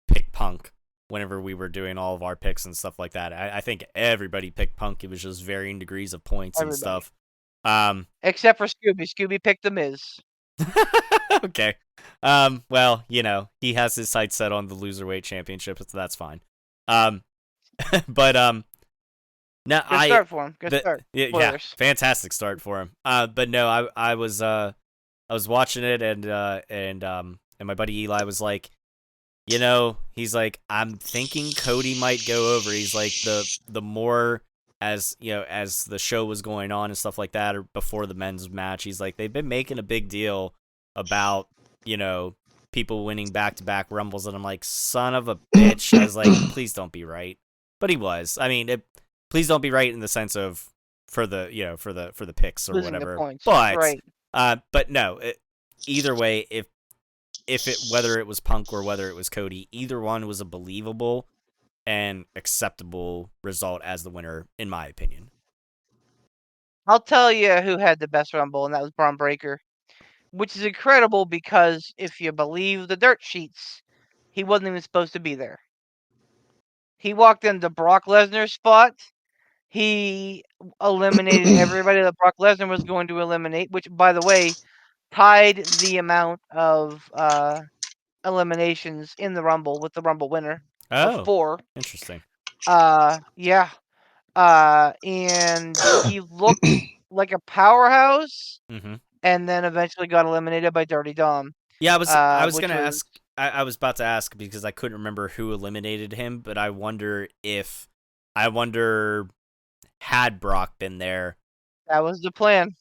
S3: pick Punk whenever we were doing all of our picks and stuff like that. I think everybody picked Punk. It was just varying degrees of points and
S4: everybody.
S3: stuff.
S4: Except for Scooby. Scooby picked The Miz.
S3: Okay. Well, he has his sights set on the Loserweight Championship, so that's fine. But No,
S4: Good start for him. Good start.
S3: yeah,
S4: Spoilers.
S3: fantastic start for him. But no, I was watching it and my buddy Eli was like, he's like, I'm thinking Cody might go over. He's like the more as as the show was going on and stuff like that, or before the men's match, he's like, they've been making a big deal about people winning back-to-back Rumbles, and I'm like, son of a bitch. I was like, please don't be right, but he was. I mean, please don't be right in the sense of for the for the picks or
S4: Losing
S3: whatever.
S4: the points.
S3: But
S4: Right.
S3: but no, either way, if whether it was Punk or whether it was Cody, either one was a believable and acceptable result as the winner, in my opinion.
S4: I'll tell you who had the best Rumble, and that was Braun Breaker, which is incredible because if you believe the dirt sheets, he wasn't even supposed to be there. He walked into Brock Lesnar's spot. He eliminated everybody that Brock Lesnar was going to eliminate, which, by the way, tied the amount of eliminations in the Rumble with the Rumble winner of 4.
S3: Interesting.
S4: Yeah. And he looked like a powerhouse, and then eventually got eliminated by Dirty Dom.
S3: Yeah, I was gonna
S4: was...
S3: ask. I was about to ask because I couldn't remember who eliminated him, but I wonder had Brock been there.
S4: That was the plan.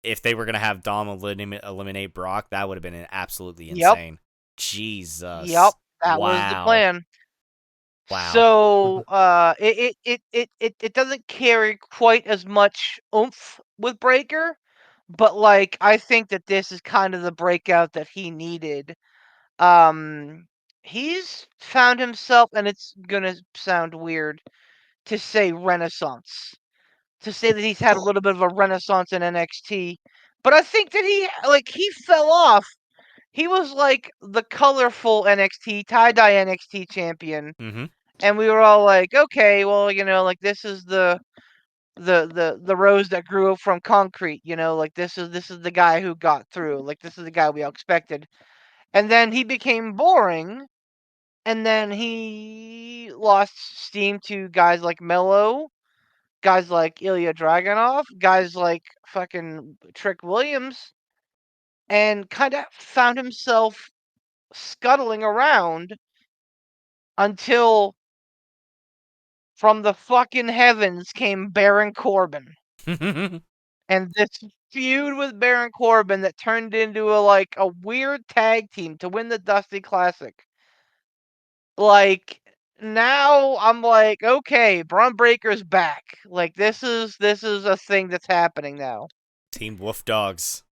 S3: If they were gonna have Dom eliminate Brock, that would have been absolutely insane. Jesus.
S4: Yep, that was the plan.
S3: Wow.
S4: So it doesn't carry quite as much oomph with Breaker, but like I think that this is kind of the breakout that he needed. He's found himself, and it's gonna sound weird to say renaissance, to say that he's had a little bit of a renaissance in NXT, but I think that he fell off. He was like the colorful NXT tie-dye NXT champion. And we were all like, okay, well, like this is the rose that grew from concrete, like this is the guy who got through, like this is the guy we all expected. And then he became boring, and then he lost steam to guys like Mello, guys like Ilya Dragunov, guys like fucking Trick Williams, and kind of found himself scuttling around until from the fucking heavens came Baron Corbin. And this feud with Baron Corbin that turned into a weird tag team to win the Dusty Classic. Like, now I'm like, okay, Braun Breaker's back. Like, this is a thing that's happening now.
S3: Team Wolf Dogs.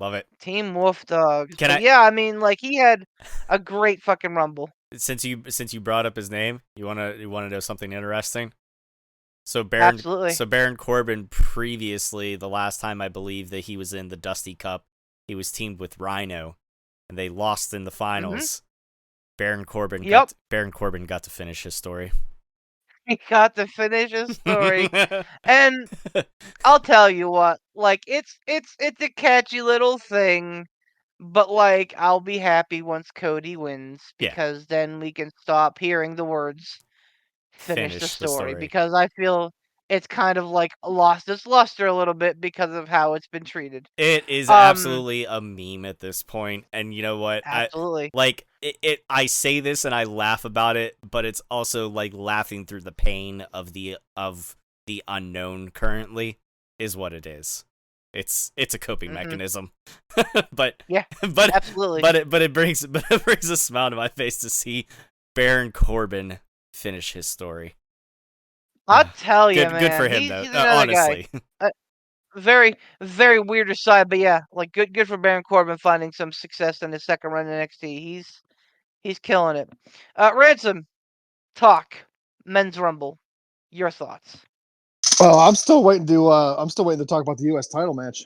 S3: Love it.
S4: Team Wolf Dogs. Yeah, I mean, like, he had a great fucking Rumble.
S3: Since you brought up his name, you wanna know something interesting? So Baron Corbin previously, the last time I believe that he was in the Dusty Cup, he was teamed with Rhino, and they lost in the finals. Baron Corbin got to finish his story.
S4: He got to finish his story. And I'll tell you what, like, it's a catchy little thing, but like, I'll be happy once Cody wins, because then we can stop hearing the words finish the story, because I feel it's kind of like lost its luster a little bit because of how it's been treated.
S3: It is absolutely a meme at this point, and you know what?
S4: Absolutely.
S3: I say this and I laugh about it, but it's also like laughing through the pain of the unknown currently is what it is. It's a coping mechanism. but
S4: absolutely.
S3: But it brings a smile to my face to see Baron Corbin finish his story.
S4: I'll tell you, man.
S3: Good for him, though. Honestly.
S4: Very, very weird aside, but yeah, like good for Baron Corbin finding some success in his second run in NXT. He's killing it. Ransom, talk men's Rumble. Your thoughts?
S2: Oh, I'm still waiting to talk about the U.S. title match.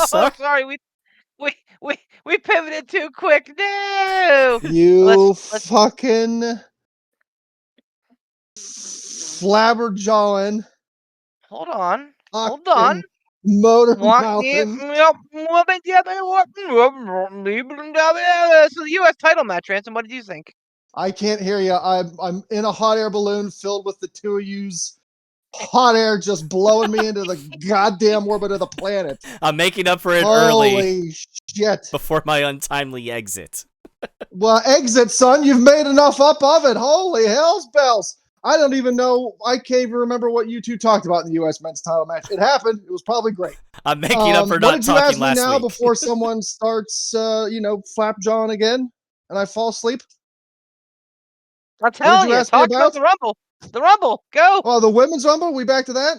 S4: Sorry, we pivoted too quick. No,
S2: you fucking flabberjawing.
S4: Hold on.
S2: Motor
S4: So the U.S. title match, Ransom. What did you think?
S2: I can't hear you. I'm in a hot air balloon filled with the two of yous hot air just blowing me into the goddamn orbit of the planet.
S3: I'm making up for it
S2: Holy
S3: early
S2: shit.
S3: before my untimely exit.
S2: Well, exit, son. You've made enough up of it. Holy hell's bells. I don't even know. I can't even remember what you two talked about in the U.S. men's title match. It happened. It was probably great.
S3: I'm making up for
S2: What
S3: not
S2: did you ask
S3: talking
S2: me
S3: last
S2: now
S3: week.
S2: before someone starts, flapjawing again and I fall asleep?
S4: I'm
S2: What did
S4: telling
S2: you
S4: you,
S2: ask me
S4: talk about
S2: about?
S4: the Rumble. The Rumble, go.
S2: Oh, the women's rumble. We back to that?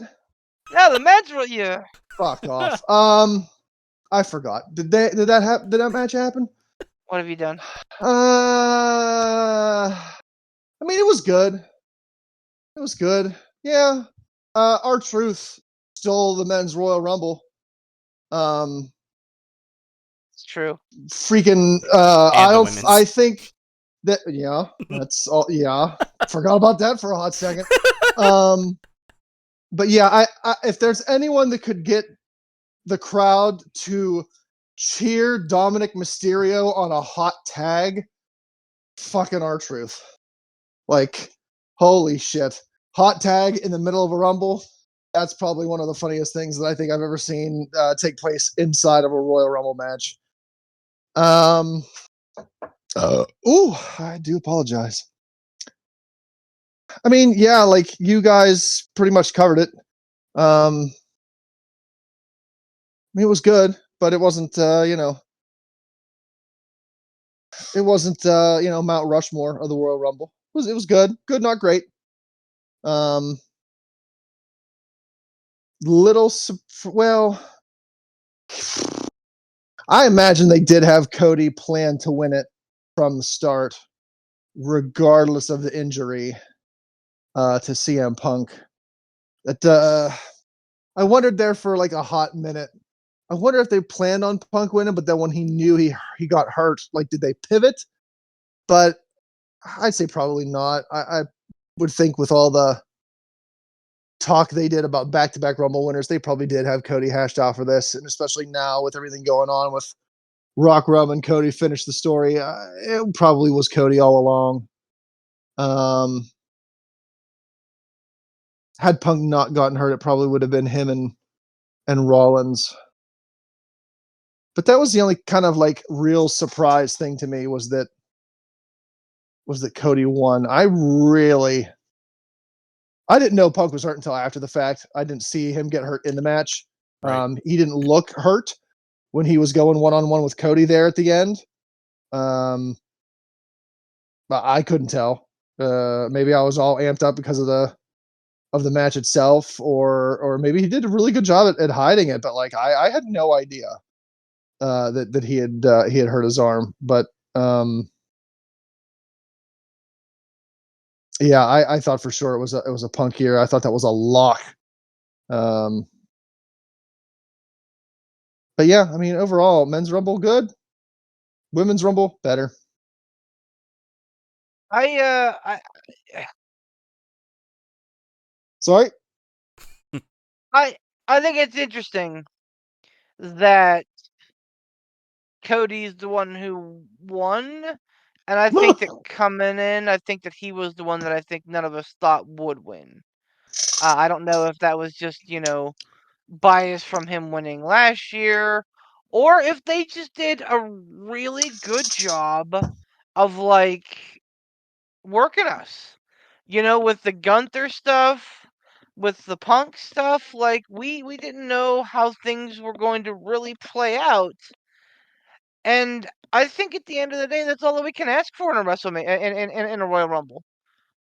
S4: Yeah, the men's Rumble. Yeah.
S2: Fuck off. I forgot. Did that match happen?
S4: What have you done?
S2: I mean, it was good. It was good. Yeah. R-Truth stole the men's Royal Rumble.
S4: It's true.
S2: Freaking.
S3: And the women's.
S2: I think that. Yeah. That's all. Yeah. Forgot about that for a hot second. But yeah, I if there's anyone that could get the crowd to cheer Dominic Mysterio on a hot tag, fucking R-Truth. Like, holy shit. Hot tag in the middle of a rumble. That's probably one of the funniest things that I think I've ever seen take place inside of a Royal Rumble match. I do apologize. I mean, yeah, like you guys pretty much covered it. I mean, it was good, but it wasn't, it wasn't, Mount Rushmore of the Royal Rumble. It was good, not great. Well, I imagine they did have Cody plan to win it from the start, regardless of the injury to CM Punk. That I wondered there for like a hot minute. I wonder if they planned on Punk winning, but then when he knew he got hurt, like did they pivot? But I'd say probably not. I would think with all the talk they did about back-to-back Rumble winners, they probably did have Cody hashed out for this, and especially now with everything going on with Rock Rum and Cody finish the story, it probably was Cody all along. Had Punk not gotten hurt, it probably would have been him and Rollins. But that was the only kind of like real surprise thing to me was that Cody won. I didn't know Punk was hurt until after the fact. I didn't see him get hurt in the match.
S3: Right.
S2: He didn't look hurt when he was going one-on-one with Cody there at the end. But I couldn't tell. Maybe I was all amped up because of the match itself, or maybe he did a really good job at hiding it. But like I had no idea that he had hurt his arm. But yeah, I thought for sure it was a Punk year. I thought that was a lock. But yeah, I mean, overall, men's Rumble good, women's Rumble better. Sorry.
S4: I think it's interesting that Cody's the one who won, and I think that coming in, I think that he was the one that I think none of us thought would win. I don't know if that was just, bias from him winning last year, or if they just did a really good job of like working us. With the Gunther stuff, with the Punk stuff, like we didn't know how things were going to really play out. And I think at the end of the day, that's all that we can ask for in a WrestleMania in a Royal Rumble.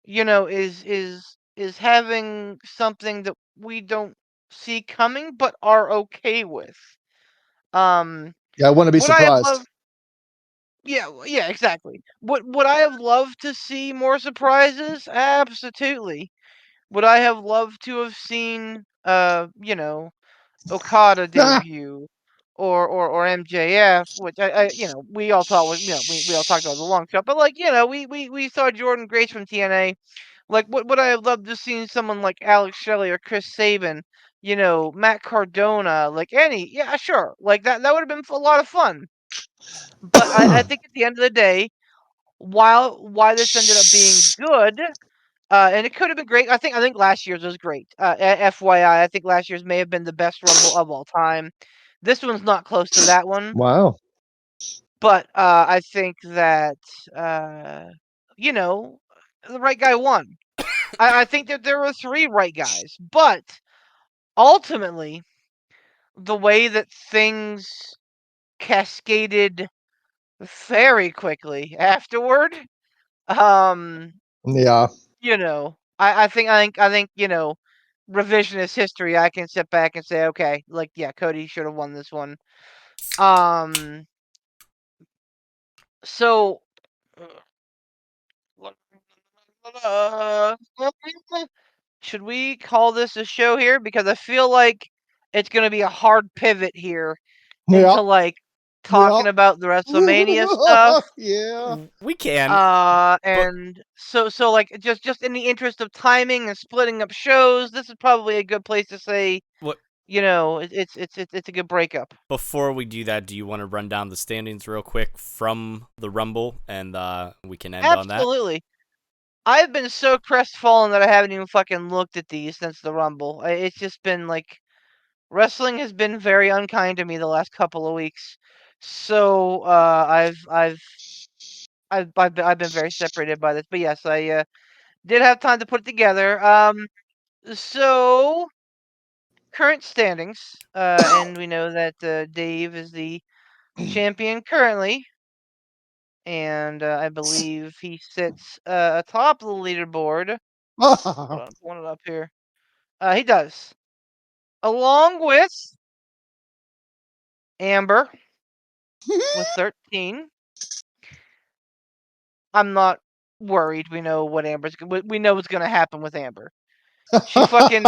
S4: Is having something that we don't see coming but are okay with.
S2: Yeah, I want to be
S4: Would I have
S2: surprised.
S4: loved? Yeah, exactly. Would I have loved to see more surprises? Absolutely. Would I have loved to have seen Okada
S2: Ah!
S4: debut or MJF, which we all thought was we all talked about the long shot, but like we saw Jordan Grace from TNA. Like, would I have loved to seen someone like Alex Shelley or Chris Sabin, Matt Cardona, like yeah, sure, like that would have been a lot of fun. But I think at the end of the day, why this ended up being good And it could have been great. I think last year's was great. FYI, I think last year's may have been the best Rumble of all time. This one's not close to that one,
S2: Wow.
S4: but I think that you know, the right guy won. I think that there were 3 right guys, but ultimately, the way that things cascaded very quickly afterward, um,
S2: Yeah.
S4: I think, revisionist history, I can sit back and say, okay, like, yeah, Cody should have won this one. Um, so, uh, should we call this a show here? Because I feel like it's gonna be a hard pivot here
S2: Yeah.
S4: into like
S2: Yeah.
S4: talking about the WrestleMania stuff.
S2: Yeah.
S3: We can.
S4: And so like just in the interest of timing and splitting up shows, this is probably a good place to say,
S3: What
S4: it's a good breakup.
S3: before we do that, do you want to run down the standings real quick from the Rumble, and we can end on that?
S4: Absolutely. I've been so crestfallen that I haven't even fucking looked at these since the Rumble. It's just been like wrestling has been very unkind to me the last couple of weeks. So I've been very separated by this. But yes, I did have time to put it together. So current standings, and we know that Dave is the champion currently, and I believe he sits atop the leaderboard. Hold on, pulling it up here. He does, along with Amber with 13. I'm not worried. We know what we know what's gonna happen with Amber. She fucking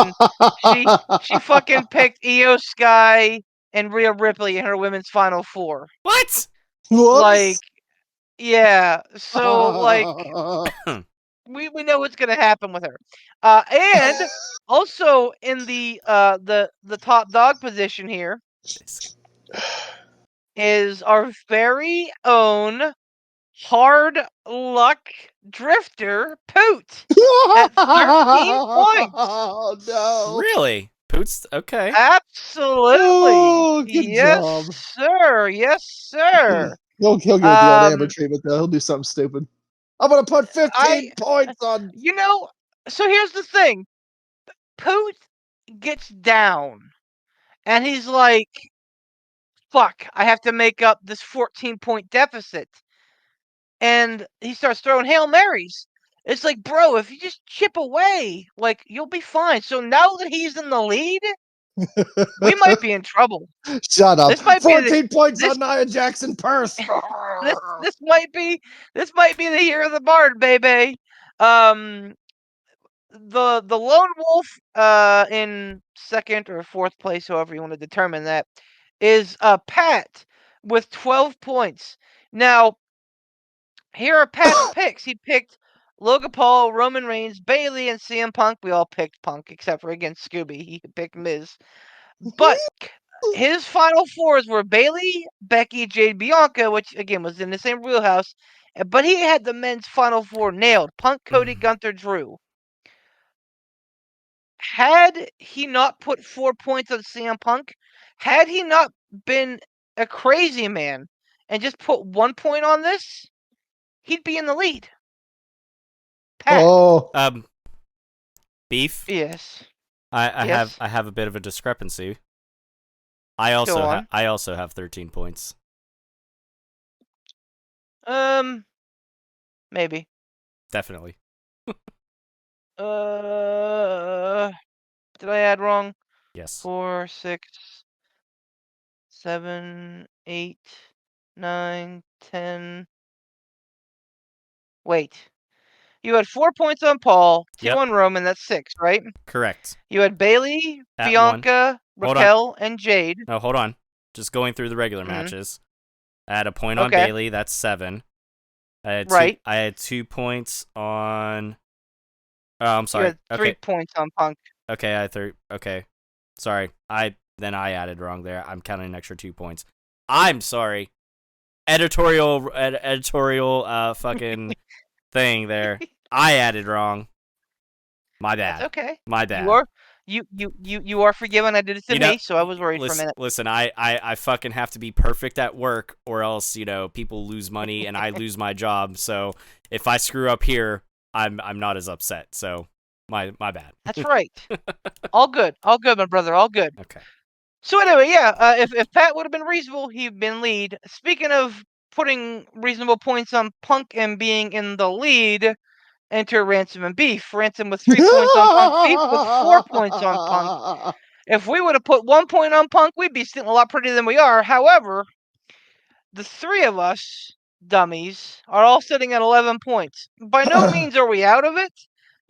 S4: she fucking picked Io Sky and Rhea Ripley in her women's final 4.
S3: What?
S4: Like,
S2: Whoops.
S4: yeah. So like we know what's gonna happen with her. And also in the top dog position here is our very own hard luck drifter Poot at 13 points.
S2: Oh no.
S3: Really? Poots? Okay.
S4: Absolutely.
S2: Oh, good
S4: Yes,
S2: job.
S4: sir. Yes, sir.
S2: He'll get with the old Amber treatment though. He'll do something stupid. I'm gonna put 15
S4: I
S2: points on.
S4: so here's the thing. Poot gets down and he's like, fuck, I have to make up this 14-point deficit. And he starts throwing Hail Marys. It's like, bro, if you just chip away, like, you'll be fine. So now that he's in the lead, we might be in trouble.
S2: Shut up.
S4: This might be
S2: 14 points
S4: this
S2: on Nia Jackson Purse.
S4: this might be the year of the Bard, baby. Um, the lone wolf in second or fourth place, however you want to determine that, is Pat with 12 points. Now, here are Pat's picks. He picked Logan Paul, Roman Reigns, Bailey, and CM Punk. We all picked Punk except for against Scooby. He picked Miz. But his final 4s were Bailey, Becky, Jade, Bianca, which again was in the same wheelhouse. But he had the men's final 4 nailed: Punk, Cody, Gunther, Drew. Had he not put 4 points on CM Punk, had he not been a crazy man and just put 1 point on this, he'd be in the lead. Pat.
S2: Oh.
S3: Beef.
S4: Yes.
S3: I
S4: Yes.
S3: have a bit of a discrepancy. I
S4: Go
S3: also
S4: on.
S3: I also have 13 points.
S4: Maybe.
S3: Definitely.
S4: Did I add wrong?
S3: Yes.
S4: 4, 6, 7, 8, 9, 10. Wait. You had 4 points on Paul, 2
S3: Yep.
S4: on Roman, that's 6, right?
S3: Correct.
S4: You had Bailey,
S3: At
S4: Bianca,
S3: Hold on.
S4: Raquel, and Jade.
S3: No, hold on. Just going through the regular
S4: Mhm.
S3: matches. I had a point on
S4: Okay.
S3: Bailey. That's 7. I had
S4: Right.
S3: I had 2 points on. Oh, I'm
S4: You
S3: sorry.
S4: had 3 points on Punk.
S3: Okay, I had 3. Okay, sorry. I added wrong there. I'm counting an extra 2 points. I'm sorry. Editorial fucking thing there. I added wrong. My bad.
S4: That's okay.
S3: My bad.
S4: You are forgiven. I did it to me, so I was worried for a minute.
S3: Listen, I fucking have to be perfect at work, or else people lose money and I lose my job. So if I screw up here, I'm not as upset. So my bad.
S4: That's right. All good, my brother. All good.
S3: Okay.
S4: So anyway, yeah. If Pat would have been reasonable, he'd been lead. Speaking of putting reasonable points on Punk and being in the lead, enter Ransom and Beef. Ransom with 3 points on Punk. Beef with 4 points on Punk. If we would have put 1 point on Punk, we'd be sitting a lot prettier than we are. However, the three of us dummies are all sitting at 11 points. By no means are we out of it.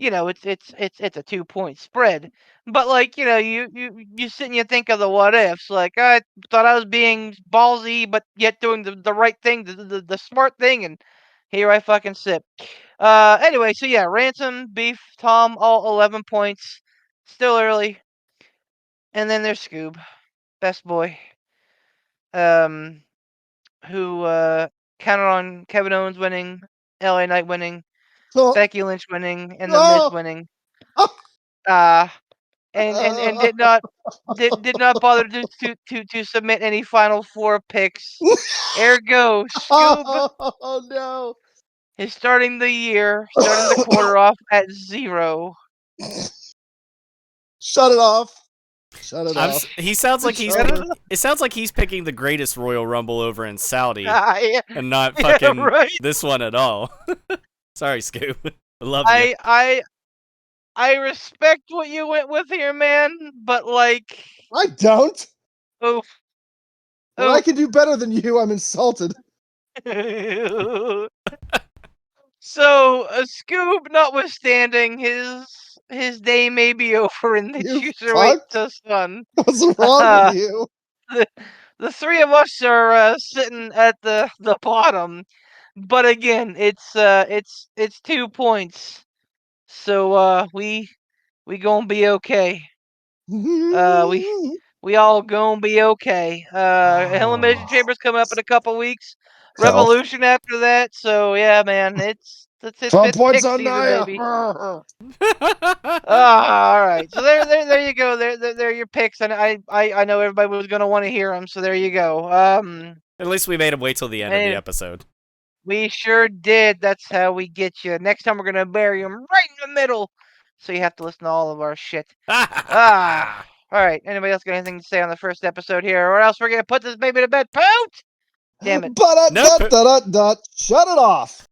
S4: It's a 2-point spread. But like, you sit and you think of the what ifs. Like, I thought I was being ballsy, but yet doing the right thing, the smart thing, and here I fucking sit. Anyway, so yeah, Ransom, Beef, Tom, all 11 points. Still early. And then there's Scoob, best boy. Who counted on Kevin Owens winning, LA Knight winning, Becky Lynch winning, and The Miz winning. And did not bother to submit any Final Four picks. Ergo, Scoob is starting the quarter off at 0.
S2: Shut it off. Shut it off.
S3: He sounds like he's. It sounds like he's picking the greatest Royal Rumble over in Saudi,
S4: Yeah,
S3: and not fucking
S4: right.
S3: this one at all. Sorry, Scoop. I love you.
S4: I respect what you went with here, man. But like,
S2: I don't.
S4: Oof.
S2: When I can do better than you, I'm insulted.
S4: So, Scoob, notwithstanding, his day may be over in the Cruiserweight to Sun.
S2: What's wrong with you?
S4: The three of us are sitting at the bottom, but again, it's 2 points, so we gonna be okay. We all gonna be okay. Elimination Chamber's coming up in a couple weeks. Revolution after that. So yeah, man, it's
S2: 12 points
S4: pick
S2: on
S4: season,
S2: Nia.
S4: baby. All right. So there you go. There are your picks, and I know everybody was gonna want to hear them. So there you go.
S3: At least we made him wait till the end of the episode.
S4: We sure did. That's how we get you. Next time we're gonna bury him right in the middle, so you have to listen to all of our shit. All right. Anybody else got anything to say on the first episode here, or else we're gonna put this baby to bed? Pout! Damn it.
S2: Shut it off.